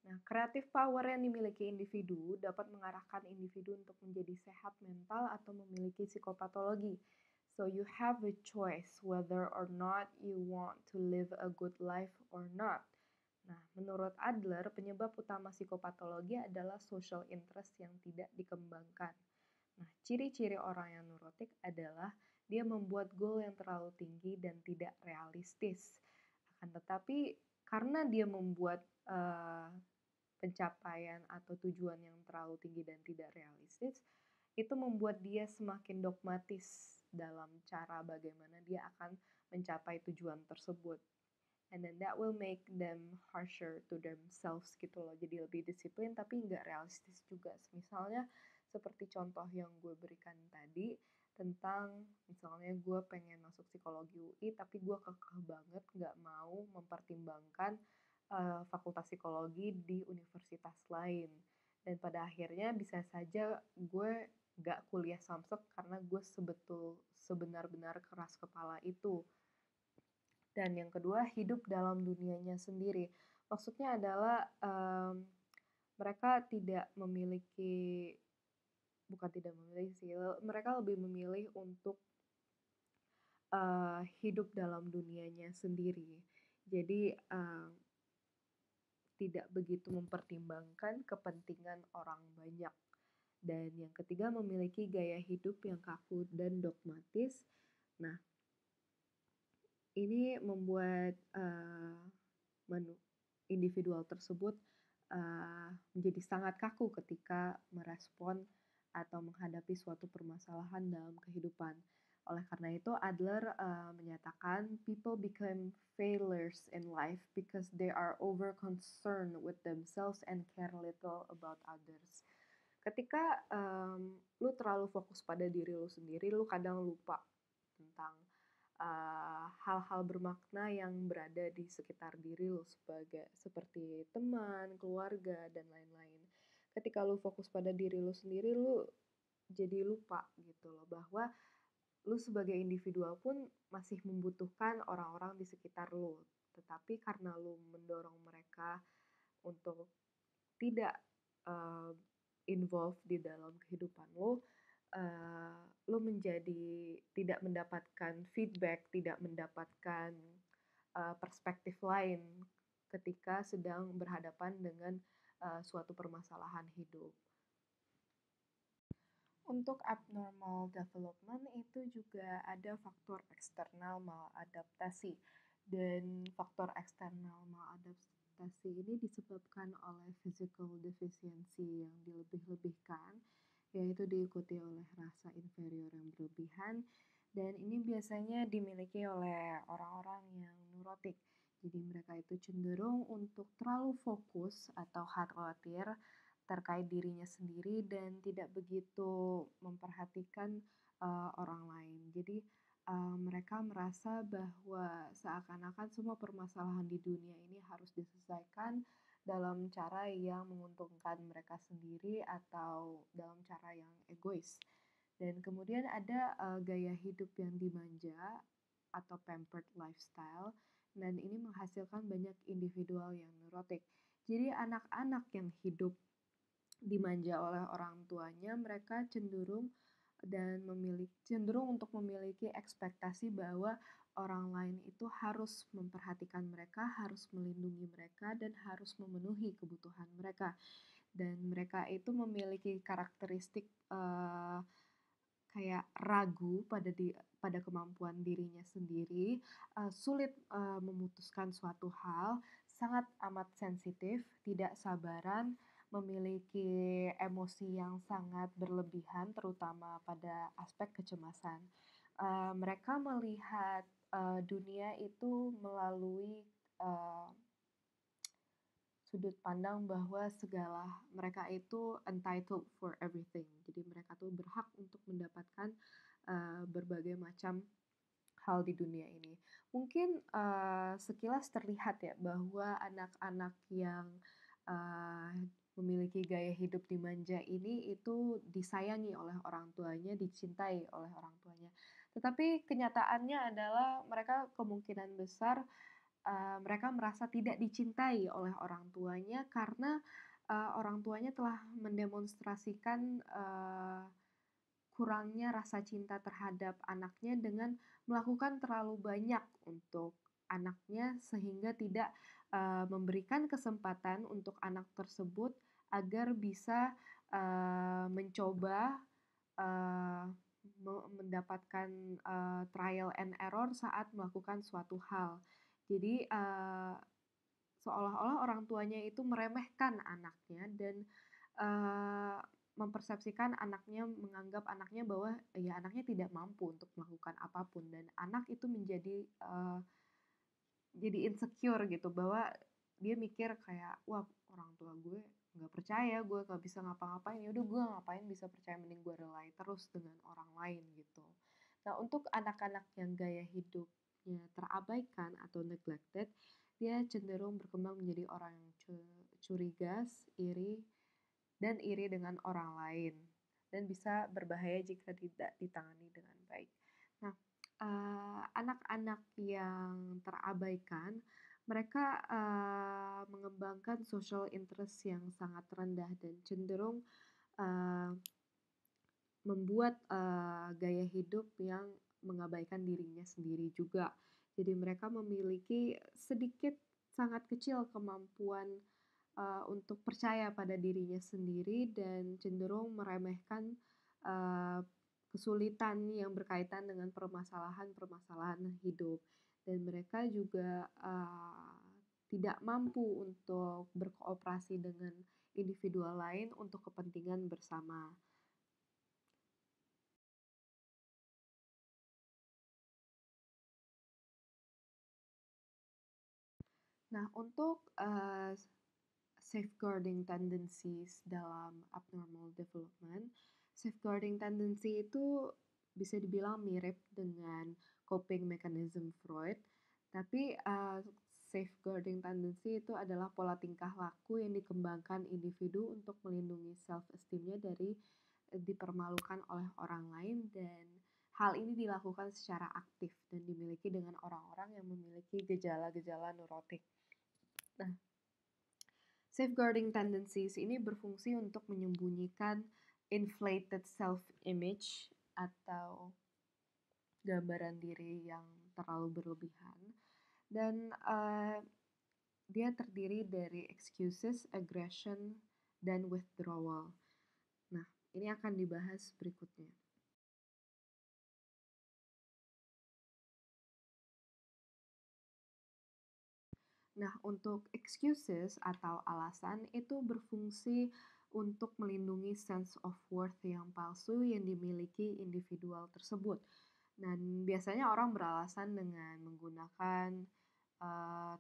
S1: Nah, creative power yang dimiliki individu dapat mengarahkan individu untuk menjadi sehat mental atau memiliki psikopatologi. So you have a choice whether or not you want to live a good life or not. Nah, menurut Adler, penyebab utama psikopatologi adalah social interest yang tidak dikembangkan. Nah, ciri-ciri orang yang neurotik adalah dia membuat goal yang terlalu tinggi dan tidak realistis. Akan tetapi karena dia membuat pencapaian atau tujuan yang terlalu tinggi dan tidak realistis, itu membuat dia semakin dogmatis dalam cara bagaimana dia akan mencapai tujuan tersebut. And then that will make them harsher to themselves gitu loh. Jadi lebih disiplin tapi nggak realistis juga. Misalnya seperti contoh yang gue berikan tadi tentang misalnya gue pengen masuk psikologi UI tapi gue kekeh banget nggak mau mempertimbangkan fakultas psikologi di universitas lain. Dan pada akhirnya bisa saja gue nggak kuliah samsek karena gue sebenar-benar keras kepala itu. Dan yang kedua, hidup dalam dunianya sendiri. Maksudnya adalah mereka tidak memiliki, bukan tidak memiliki sih, mereka lebih memilih untuk hidup dalam dunianya sendiri. Jadi tidak begitu mempertimbangkan kepentingan orang banyak. Dan yang ketiga, memiliki gaya hidup yang kaku dan dogmatis. Nah, ini membuat individual tersebut menjadi sangat kaku ketika merespon atau menghadapi suatu permasalahan dalam kehidupan. Oleh karena itu, Adler menyatakan people become failures in life because they are over concerned with themselves and care little about others. Ketika lu terlalu fokus pada diri lu sendiri, lu kadang lupa tentang hal-hal bermakna yang berada di sekitar diri lu seperti teman, keluarga, dan lain-lain. Ketika lu fokus pada diri lu sendiri, lu jadi lupa gitu loh bahwa lu sebagai individual pun masih membutuhkan orang-orang di sekitar lu. Tetapi karena lu mendorong mereka untuk tidak involve di dalam kehidupan lu, lu menjadi tidak mendapatkan feedback, tidak mendapatkan perspektif lain ketika sedang berhadapan dengan suatu permasalahan hidup. Untuk abnormal development itu juga ada faktor eksternal maladaptasi. Dan faktor eksternal maladaptasi ini disebabkan oleh physical deficiency yang dilebih-lebihkan, yaitu diikuti oleh rasa inferior yang berlebihan, dan ini biasanya dimiliki oleh orang-orang yang neurotik. Jadi mereka itu cenderung untuk terlalu fokus atau khawatir terkait dirinya sendiri dan tidak begitu memperhatikan orang lain. Jadi mereka merasa bahwa seakan-akan semua permasalahan di dunia ini harus diselesaikan dalam cara yang menguntungkan mereka sendiri atau dalam cara yang egois. Dan kemudian ada gaya hidup yang dimanja atau pampered lifestyle, dan ini menghasilkan banyak individual yang neurotik. Jadi anak-anak yang hidup dimanja oleh orang tuanya, mereka cenderung untuk memiliki ekspektasi bahwa orang lain itu harus memperhatikan mereka, harus melindungi mereka, dan harus memenuhi kebutuhan mereka. Dan mereka itu memiliki karakteristik kayak ragu pada kemampuan dirinya sendiri, sulit memutuskan suatu hal, sangat amat sensitif, tidak sabaran, memiliki emosi yang sangat berlebihan, terutama pada aspek kecemasan. Mereka melihat dunia itu melalui sudut pandang bahwa mereka itu entitled for everything. Jadi mereka tuh berhak untuk mendapatkan berbagai macam hal di dunia ini. Mungkin sekilas terlihat ya bahwa anak-anak yang memiliki gaya hidup dimanja ini itu disayangi oleh orang tuanya, dicintai oleh orang tuanya. Tetapi kenyataannya adalah mereka kemungkinan besar mereka merasa tidak dicintai oleh orang tuanya karena orang tuanya telah mendemonstrasikan kurangnya rasa cinta terhadap anaknya dengan melakukan terlalu banyak untuk anaknya sehingga tidak memberikan kesempatan untuk anak tersebut agar bisa mencoba eee, mendapatkan, trial and error saat melakukan suatu hal. Jadi, seolah-olah orang tuanya itu meremehkan anaknya dan, eee, mempersepsikan anaknya menganggap anaknya bahwa, ya anaknya tidak mampu untuk melakukan apapun dan anak itu menjadi, jadi insecure gitu bahwa dia mikir kayak, "Wah, orang tua gue nggak percaya gue nggak bisa ngapa-ngapain, ya udah gue ngapain bisa percaya, mending gue relay terus dengan orang lain," gitu. Nah, untuk anak-anak yang gaya hidupnya terabaikan atau neglected, dia cenderung berkembang menjadi orang yang curigas, iri dengan orang lain dan bisa berbahaya jika tidak ditangani dengan baik. Nah, anak-anak yang terabaikan, mereka, mengembangkan social interest yang sangat rendah dan cenderung, eee, membuat, gaya hidup yang mengabaikan dirinya sendiri juga. Jadi mereka memiliki sedikit sangat kecil kemampuan, untuk percaya pada dirinya sendiri dan cenderung meremehkan, eee, kesulitan yang berkaitan dengan permasalahan-permasalahan hidup. Dan mereka juga, tidak mampu untuk berkooperasi dengan individual lain untuk kepentingan bersama. Nah, untuk, safeguarding tendencies dalam abnormal development, safeguarding tendency itu bisa dibilang mirip dengan coping mechanism Freud, tapi safeguarding tendency itu adalah pola tingkah laku yang dikembangkan individu untuk melindungi self-esteemnya dari dipermalukan oleh orang lain dan hal ini dilakukan secara aktif dan dimiliki dengan orang-orang yang memiliki gejala-gejala neurotik. Nah, safeguarding tendencies ini berfungsi untuk menyembunyikan inflated self-image atau gambaran diri yang terlalu berlebihan dan dia terdiri dari excuses, aggression, dan withdrawal. Nah, ini akan dibahas berikutnya. Nah, untuk excuses atau alasan itu berfungsi untuk melindungi sense of worth yang palsu yang dimiliki individual tersebut. Dan biasanya orang beralasan dengan menggunakan,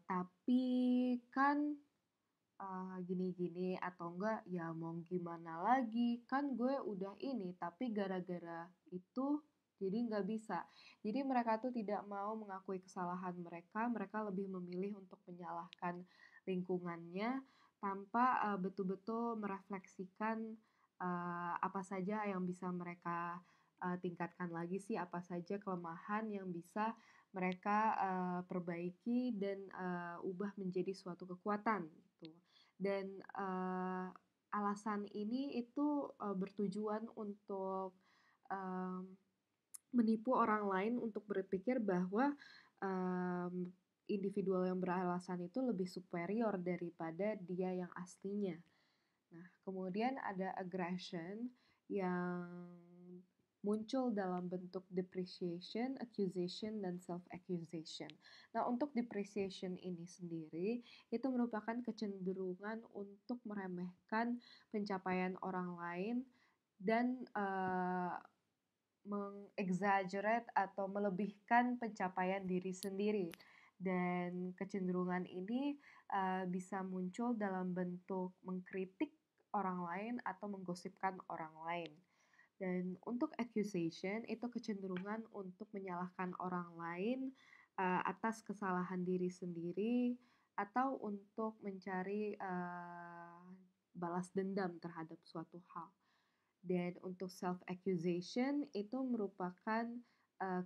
S1: "Tapi kan, gini-gini," atau enggak, "Ya mau gimana lagi, kan gue udah ini, tapi gara-gara itu jadi nggak bisa." Jadi mereka tuh tidak mau mengakui kesalahan mereka, mereka lebih memilih untuk menyalahkan lingkungannya tanpa, betul-betul merefleksikan, apa saja yang bisa mereka, tingkatkan lagi sih, apa saja kelemahan yang bisa mereka, perbaiki dan, ubah menjadi suatu kekuatan gitu. Dan, alasan ini itu, bertujuan untuk, mmm, menipu orang lain untuk berpikir bahwa, mmm, individual yang beralasan itu lebih superior daripada dia yang aslinya. Nah, kemudian ada aggression yang muncul dalam bentuk depreciation, accusation, dan self-accusation. Nah, untuk depreciation ini sendiri, itu merupakan kecenderungan untuk meremehkan pencapaian orang lain dan mengexaggerate atau melebihkan pencapaian diri sendiri. Dan kecenderungan ini bisa muncul dalam bentuk mengkritik orang lain atau menggosipkan orang lain. Dan untuk accusation itu kecenderungan untuk menyalahkan orang lain atas kesalahan diri sendiri atau untuk mencari balas dendam terhadap suatu hal. Dan untuk self accusation itu merupakan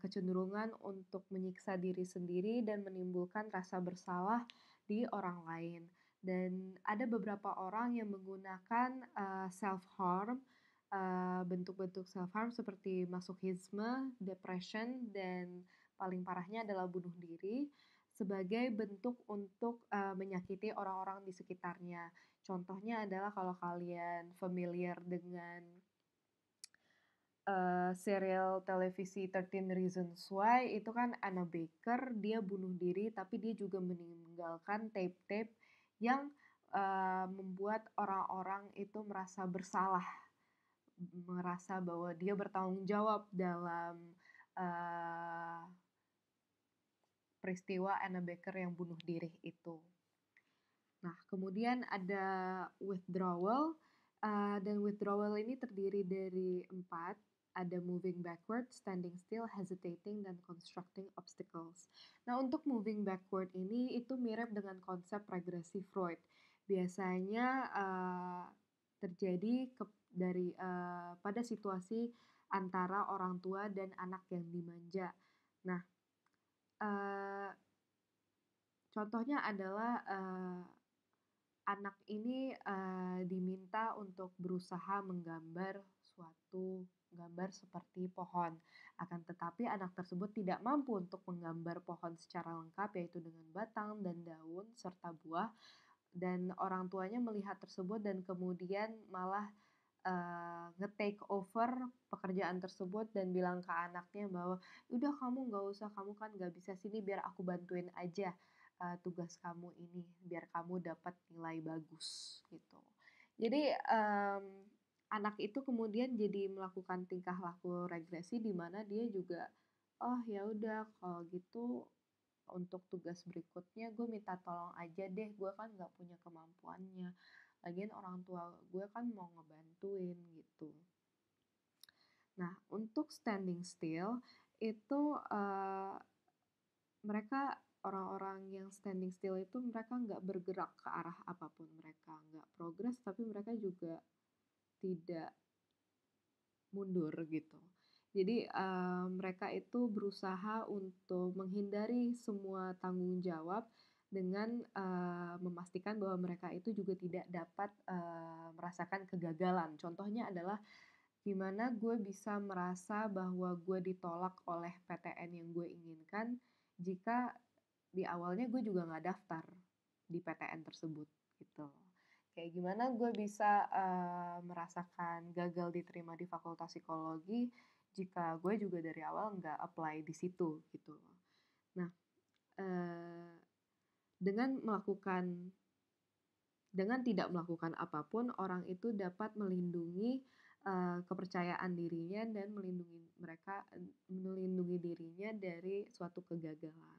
S1: kecenderungan untuk menyiksa diri sendiri dan menimbulkan rasa bersalah di orang lain. Dan ada beberapa orang yang menggunakan self harm, bentuk-bentuk self harm seperti masochisme, depression, dan paling parahnya adalah bunuh diri sebagai bentuk untuk menyakiti orang-orang di sekitarnya. Contohnya adalah kalau kalian familiar dengan serial televisi 13 Reasons Why itu kan Anna Baker, dia bunuh diri tapi dia juga meninggalkan tape-tape yang, membuat orang-orang itu merasa bersalah, merasa bahwa dia bertanggung jawab dalam, eee, peristiwa Anna Baker yang bunuh diri itu. Nah, kemudian ada withdrawal, dan withdrawal ini terdiri dari 4, ada moving backward, standing still, hesitating, dan constructing obstacles. Nah, untuk moving backward ini itu mirip dengan konsep regresi Freud. Biasanya terjadi pada situasi antara orang tua dan anak yang dimanja. Nah, eee, contohnya adalah, anak ini, diminta untuk berusaha menggambar suatu gambar seperti pohon. Akan tetapi anak tersebut tidak mampu untuk menggambar pohon secara lengkap, yaitu dengan batang dan daun serta buah, dan orang tuanya melihat tersebut dan kemudian malah, nge-take over pekerjaan tersebut dan bilang ke anaknya bahwa, "Udah kamu nggak usah, kamu kan nggak bisa, sini biar aku bantuin aja, tugas kamu ini, biar kamu dapat nilai bagus," gitu. Jadi, anak itu kemudian jadi melakukan tingkah laku regresi di mana dia juga, "Oh ya udah kalau gitu untuk tugas berikutnya gue minta tolong aja deh, gue kan nggak punya kemampuannya. Lagian orang tua gue kan mau ngebantuin," gitu. Nah, untuk standing still itu, mereka orang-orang yang standing still itu mereka nggak bergerak ke arah apapun, mereka nggak progres tapi mereka juga tidak mundur gitu. Jadi, mereka itu berusaha untuk menghindari semua tanggung jawab dengan, memastikan bahwa mereka itu juga tidak dapat, merasakan kegagalan. Contohnya adalah gimana gue bisa merasa bahwa gue ditolak oleh PTN yang gue inginkan jika di awalnya gue juga nggak daftar di PTN tersebut gitu. Kayak gimana gue bisa merasakan gagal diterima di Fakultas Psikologi jika gue juga dari awal nggak apply di situ gitu. Nah, eee, dengan melakukan dengan tidak melakukan apapun, orang itu dapat melindungi, kepercayaan dirinya dan melindungi dirinya dari suatu kegagalan.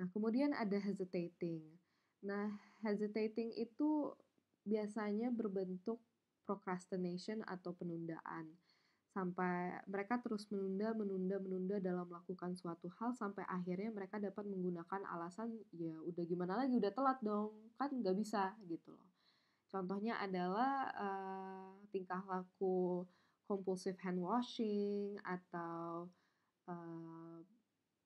S1: Nah, kemudian ada hesitating. Nah, hesitating itu biasanya berbentuk procrastination atau penundaan. Sampai mereka terus menunda, menunda, menunda dalam melakukan suatu hal sampai akhirnya mereka dapat menggunakan alasan, ya udah gimana lagi, udah telat dong, kan nggak bisa gitu loh. Contohnya adalah tingkah laku compulsive hand washing atau uh,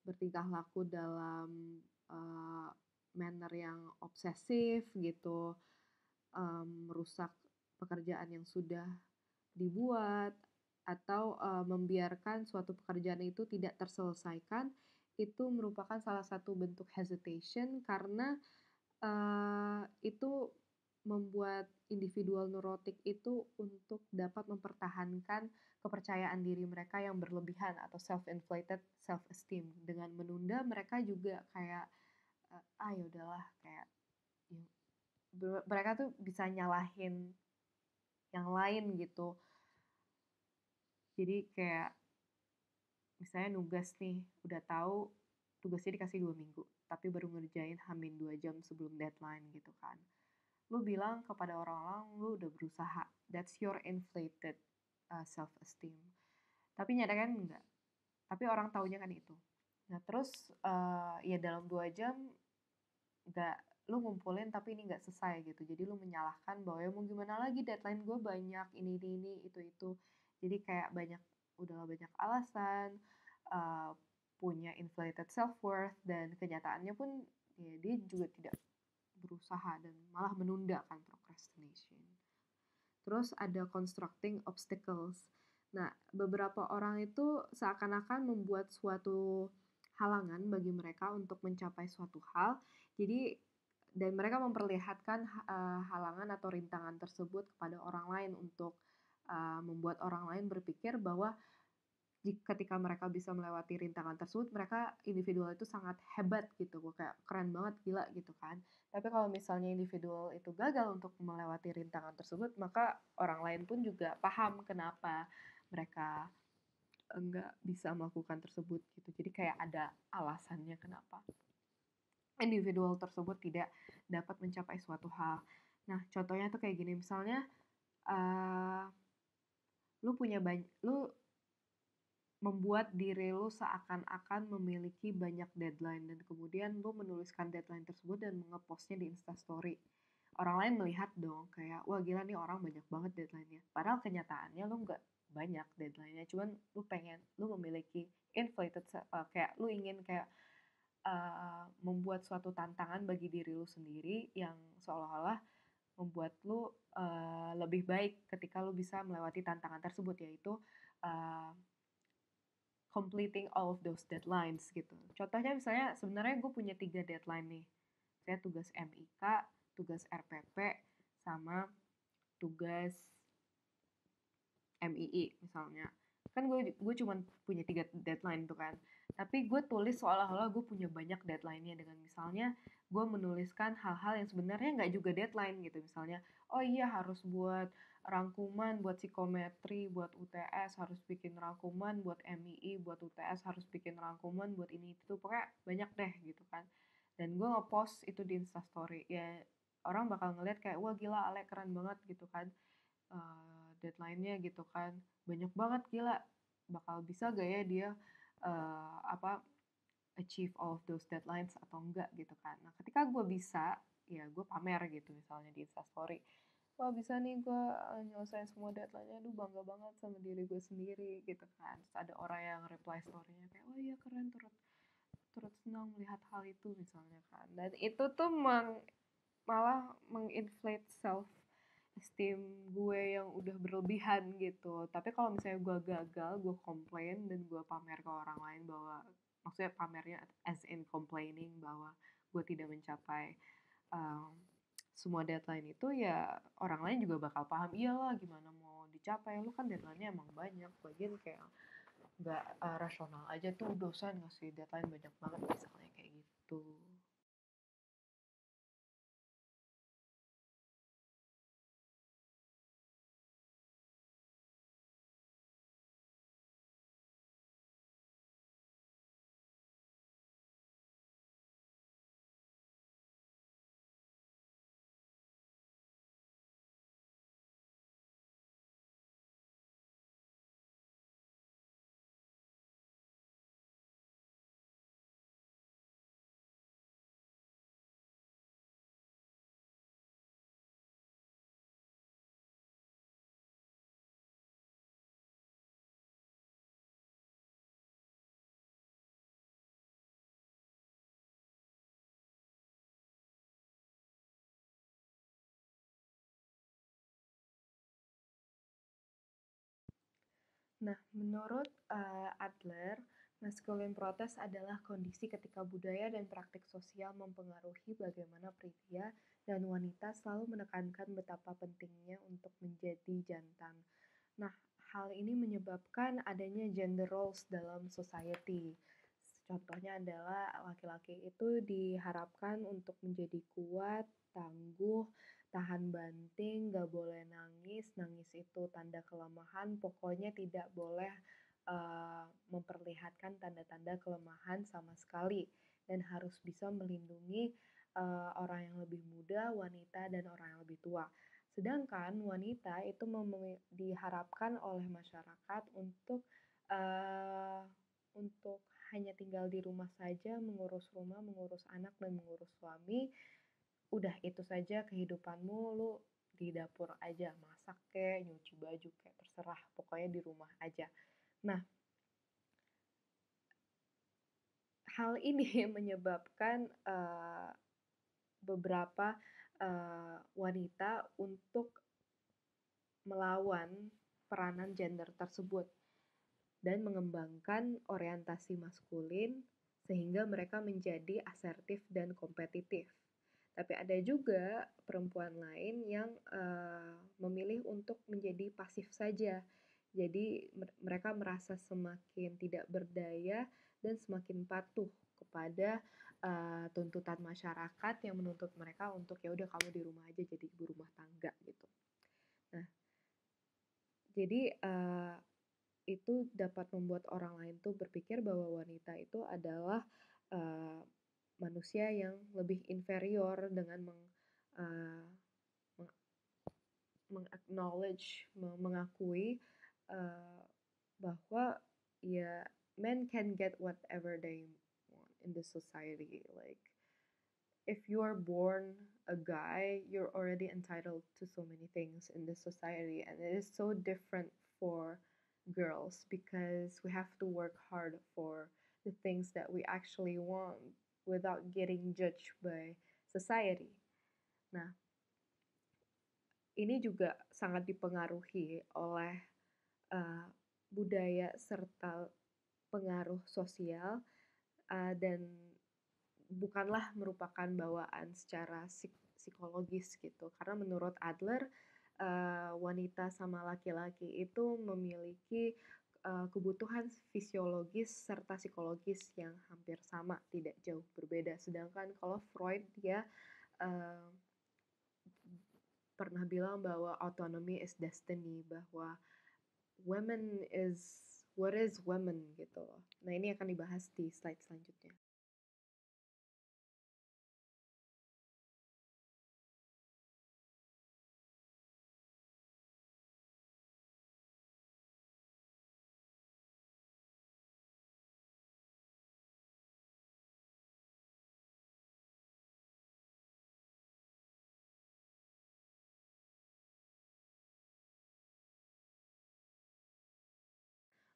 S1: bertingkah laku dalam uh, manner yang obsesif gitu, merusak pekerjaan yang sudah dibuat atau membiarkan suatu pekerjaan itu tidak terselesaikan, itu merupakan salah satu bentuk hesitation karena itu membuat individual neurotik itu untuk dapat mempertahankan kepercayaan diri mereka yang berlebihan atau self-inflated self-esteem. Dengan menunda mereka juga kayak, ya udahlah, kayak mereka tuh bisa nyalahin yang lain gitu. Jadi kayak misalnya nugas nih, udah tahu tugasnya dikasih 2 minggu, tapi baru ngerjain hamin 2 jam sebelum deadline gitu kan. Lu bilang kepada orang-orang lu udah berusaha. That's your inflated self-esteem. Tapi nyata kan enggak. Tapi orang taunya kan itu. Nah terus ya dalam 2 jam nggak, lu ngumpulin tapi ini nggak selesai gitu. Jadi lu menyalahkan bahwa ya mau gimana lagi, deadline gue banyak, ini, itu. Jadi kayak udahlah banyak alasan, uh, punya inflated self-worth, dan kenyataannya pun ya dia juga tidak berusaha dan malah menunda kan, procrastination. Terus ada constructing obstacles. Nah, beberapa orang itu seakan-akan membuat suatu halangan bagi mereka untuk mencapai suatu hal. Jadi dan mereka memperlihatkan halangan atau rintangan tersebut kepada orang lain untuk membuat orang lain berpikir bahwa ketika mereka bisa melewati rintangan tersebut, mereka individual itu sangat hebat gitu, kayak keren banget, gila gitu kan. Tapi kalau misalnya individual itu gagal untuk melewati rintangan tersebut, maka orang lain pun juga paham kenapa mereka enggak bisa melakukan tersebut gitu. Jadi kayak ada alasannya kenapa individual tersebut tidak dapat mencapai suatu hal. Nah, contohnya tuh kayak gini, misalnya uh, lu membuat diri lu seakan-akan memiliki banyak deadline dan kemudian lu menuliskan deadline tersebut dan ngepostnya di Instastory. Orang lain melihat dong kayak, wah gila nih orang banyak banget deadline-nya. Padahal kenyataannya lu nggak banyak deadline-nya, cuman lu memiliki inflated, kayak lu ingin kayak membuat suatu tantangan bagi diri lu sendiri yang seolah-olah membuat lu lebih baik ketika lu bisa melewati tantangan tersebut, yaitu uh, completing all of those deadlines gitu. Contohnya misalnya sebenarnya gue punya 3 deadline nih. Saya tugas MIK, tugas RPP, sama tugas MII misalnya. Kan gue cuma punya 3 deadline tuh kan. Tapi gue tulis seolah-olah gue punya banyak deadline-nya dengan misalnya gue menuliskan hal-hal yang sebenarnya nggak juga deadline gitu. Misalnya, oh iya harus buat rangkuman buat psikometri, buat UTS, harus bikin rangkuman buat MII, buat UTS, harus bikin rangkuman buat ini itu. Pokoknya banyak deh gitu kan. Dan gue ngepost itu di Instastory. Ya orang bakal ngeliat kayak, wah gila Ale keren banget gitu kan. Deadline-nya gitu kan banyak banget, gila bakal bisa gak ya dia achieve all of those deadlines atau enggak gitu kan. Nah ketika gue bisa, ya gue pamer gitu misalnya di Instastory, wah bisa nih gue nyelesain semua deadline-nya, aduh bangga banget sama diri gue sendiri gitu kan. Terus ada orang yang reply story-nya kayak, wah iya keren, turut turut senang melihat hal itu misalnya kan. Dan itu tuh malah menginflate self esteem gue yang udah berlebihan gitu. Tapi kalau misalnya gue gagal, gue komplain dan gue pamer ke orang lain bahwa, maksudnya pamernya as in complaining bahwa gue tidak mencapai um, semua deadline itu, ya orang lain juga bakal paham, iyalah gimana mau dicapai, lu kan deadline-nya emang banyak. Bagian kayak nggak rasional aja tuh dosen ngasih deadline banyak banget misalnya kayak gitu. Nah, menurut Adler, masculine protest adalah kondisi ketika budaya dan praktik sosial mempengaruhi bagaimana pria dan wanita selalu menekankan betapa pentingnya untuk menjadi jantan. Nah, hal ini menyebabkan adanya gender roles dalam society. Contohnya adalah laki-laki itu diharapkan untuk menjadi kuat, tangguh, tahan banting, gak boleh nangis, nangis itu tanda kelemahan, pokoknya tidak boleh memperlihatkan tanda-tanda kelemahan sama sekali, dan harus bisa melindungi orang yang lebih muda, wanita, dan orang yang lebih tua. Sedangkan wanita itu diharapkan oleh masyarakat uh, untuk hanya tinggal di rumah saja, mengurus rumah, mengurus anak, dan mengurus suami. Udah itu saja kehidupanmu, lu di dapur aja, masak kek, nyuci baju kek, terserah, pokoknya di rumah aja. Nah, hal ini menyebabkan beberapa wanita untuk melawan peranan gender tersebut dan mengembangkan orientasi maskulin sehingga mereka menjadi asertif dan kompetitif. Tapi ada juga perempuan lain yang memilih untuk menjadi pasif saja. Jadi mereka merasa semakin tidak berdaya dan semakin patuh kepada tuntutan masyarakat yang menuntut mereka untuk ya udah kamu di rumah aja jadi ibu rumah tangga gitu. Nah, jadi itu dapat membuat orang lain tuh berpikir bahwa wanita itu adalah uh, manusia yang lebih inferior dengan uh, mengaknowledge, mengakui uh, bahwa ya men can get whatever they want in the society. Like if you're born a guy, you're already entitled to so many things in this society, and it is so different for girls because we have to work hard for the things that we actually want without getting judged by society. Nah, ini juga sangat dipengaruhi oleh uh, budaya serta pengaruh sosial dan bukanlah merupakan bawaan secara psikologis gitu. Karena menurut Adler, wanita sama laki-laki itu memiliki kebutuhan fisiologis serta psikologis yang hampir sama, tidak jauh berbeda. Sedangkan kalau Freud dia uh, pernah bilang bahwa autonomy is destiny, bahwa women is what is women gitu loh. Nah ini akan dibahas di slide selanjutnya.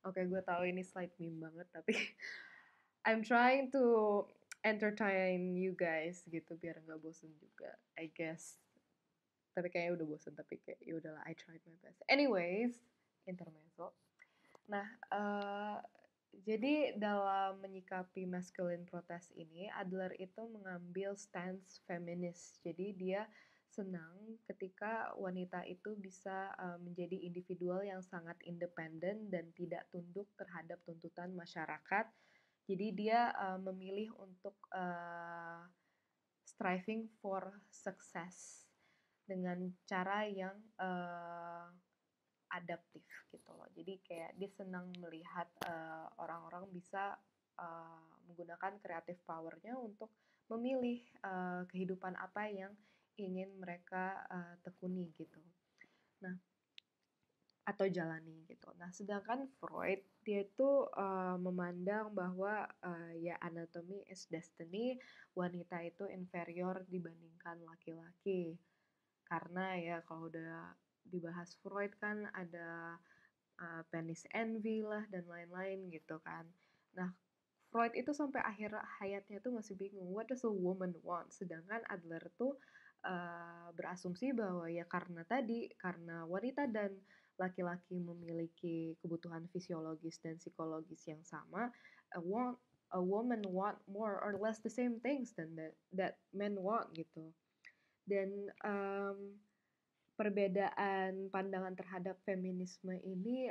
S1: Oke, gue tahu ini slide meme banget, tapi I'm trying to entertain you guys gitu biar nggak bosen juga, I guess. Tapi kayaknya udah bosen, tapi kayak ya udahlah, I tried my best. Anyways, intermezzo. Nah, jadi dalam menyikapi masculine protest ini, Adler itu mengambil stance feminis. Jadi dia senang ketika wanita itu bisa menjadi individual yang sangat independen dan tidak tunduk terhadap tuntutan masyarakat. Jadi dia memilih untuk striving for success dengan cara yang adaptif gitu loh. Jadi kayak dia senang melihat orang-orang bisa menggunakan creative power-nya untuk memilih kehidupan apa yang ingin mereka tekuni gitu. Nah, atau jalani gitu. Nah, sedangkan Freud dia itu memandang bahwa ya anatomy is destiny, wanita itu inferior dibandingkan laki-laki. Karena ya kalau udah dibahas Freud kan ada penis envy lah dan lain-lain gitu kan. Nah, Freud itu sampai akhir hayatnya tuh masih bingung what does a woman want, sedangkan Adler tuh berasumsi bahwa ya karena wanita dan laki-laki memiliki kebutuhan fisiologis dan psikologis yang sama, a woman want more or less the same things than that men want gitu. Dan perbedaan pandangan terhadap feminisme ini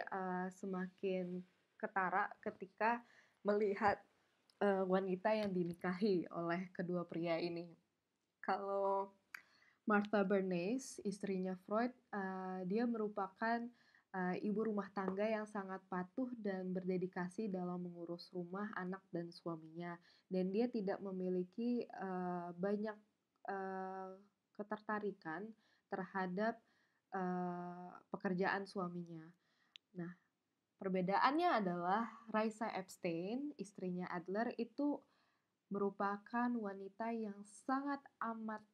S1: semakin ketara ketika melihat wanita yang dinikahi oleh kedua pria ini. Kalau Martha Bernays, istrinya Freud, dia merupakan ibu rumah tangga yang sangat patuh dan berdedikasi dalam mengurus rumah, anak, dan suaminya. Dan dia tidak memiliki banyak ketertarikan terhadap pekerjaan suaminya. Nah, perbedaannya adalah Raisa Epstein, istrinya Adler, itu merupakan wanita yang sangat amat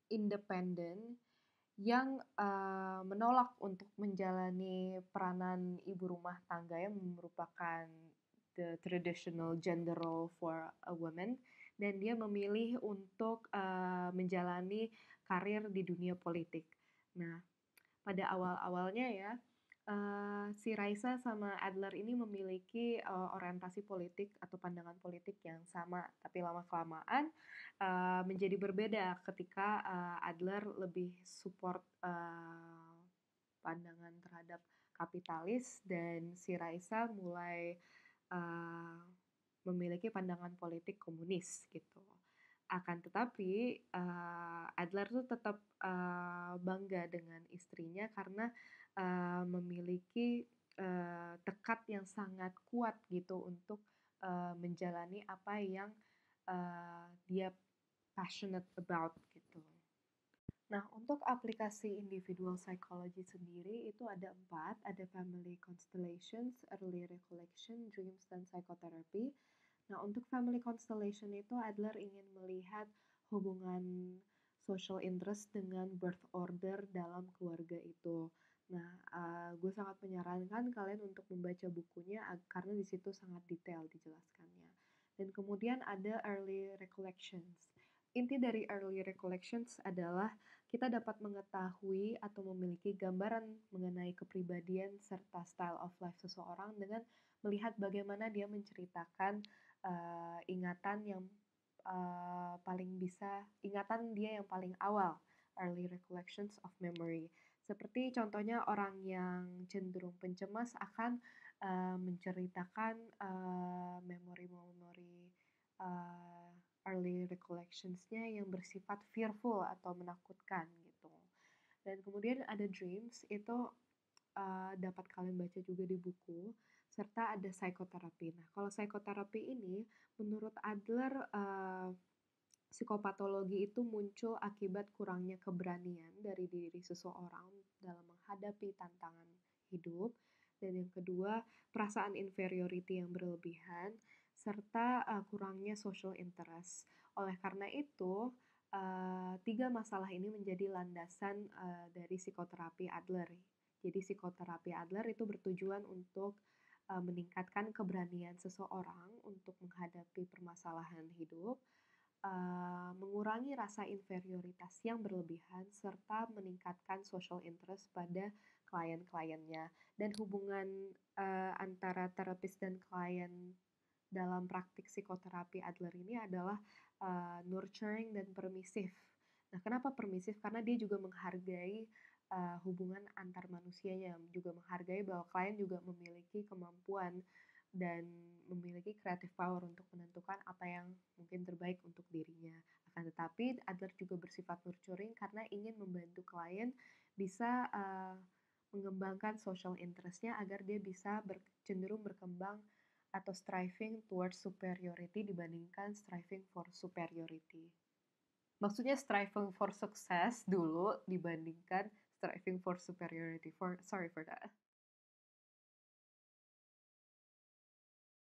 S1: independen yang menolak untuk menjalani peranan ibu rumah tangga yang merupakan the traditional gender role for a woman, dan dia memilih untuk menjalani karir di dunia politik. Nah, pada awal-awalnya ya Si Raisa sama Adler ini memiliki, orientasi politik atau pandangan politik yang sama, tapi lama-kelamaan, menjadi berbeda ketika, Adler lebih support, pandangan terhadap kapitalis dan si Raisa mulai, eee, memiliki pandangan politik komunis gitu. Akan tetapi, Adler tuh tetap, bangga dengan istrinya karena, memiliki, tekad yang sangat kuat gitu untuk, menjalani apa yang, dia passionate about gitu. Nah, untuk aplikasi individual psychology sendiri itu ada 4, ada family constellations, early recollection, dreams, dan psychotherapy. Nah, untuk family constellation itu Adler ingin melihat hubungan social interest dengan birth order dalam keluarga itu. Nah, gue sangat menyarankan kalian untuk membaca bukunya karena di situ sangat detail dijelaskannya. Dan kemudian ada early recollections. Inti dari early recollections adalah kita dapat mengetahui atau memiliki gambaran mengenai kepribadian serta style of life seseorang dengan melihat bagaimana dia menceritakan ingatan yang ingatan dia yang paling awal, early recollections of memory. Seperti contohnya orang yang cenderung pencemas akan menceritakan memori-memori uh, early recollections-nya yang bersifat fearful atau menakutkan gitu. Dan kemudian ada dreams itu dapat kalian baca juga di buku, serta ada psikoterapi. Nah, kalau psikoterapi ini menurut Adler psikopatologi itu muncul akibat kurangnya keberanian dari diri seseorang dalam menghadapi tantangan hidup. Dan yang kedua, perasaan inferiority yang berlebihan, serta kurangnya social interest. Oleh karena itu, tiga masalah ini menjadi landasan dari psikoterapi Adler. Jadi psikoterapi Adler itu bertujuan untuk meningkatkan keberanian seseorang untuk menghadapi permasalahan hidup, mengurangi rasa inferioritas yang berlebihan, serta meningkatkan social interest pada klien-kliennya. Dan hubungan antara terapis dan klien dalam praktik psikoterapi Adler ini adalah nurturing dan permisif. Nah, kenapa permisif? Karena dia juga menghargai hubungan antar manusianya, juga menghargai bahwa klien juga memiliki kemampuan dan memiliki creative power untuk menentukan apa yang mungkin terbaik untuk dirinya. Akan tetapi Adler juga bersifat nurturing karena ingin membantu klien bisa mengembangkan social interest-nya agar dia bisa cenderung berkembang atau striving towards superiority dibandingkan striving for superiority. Maksudnya striving for success dulu dibandingkan striving for superiority. Sorry for that.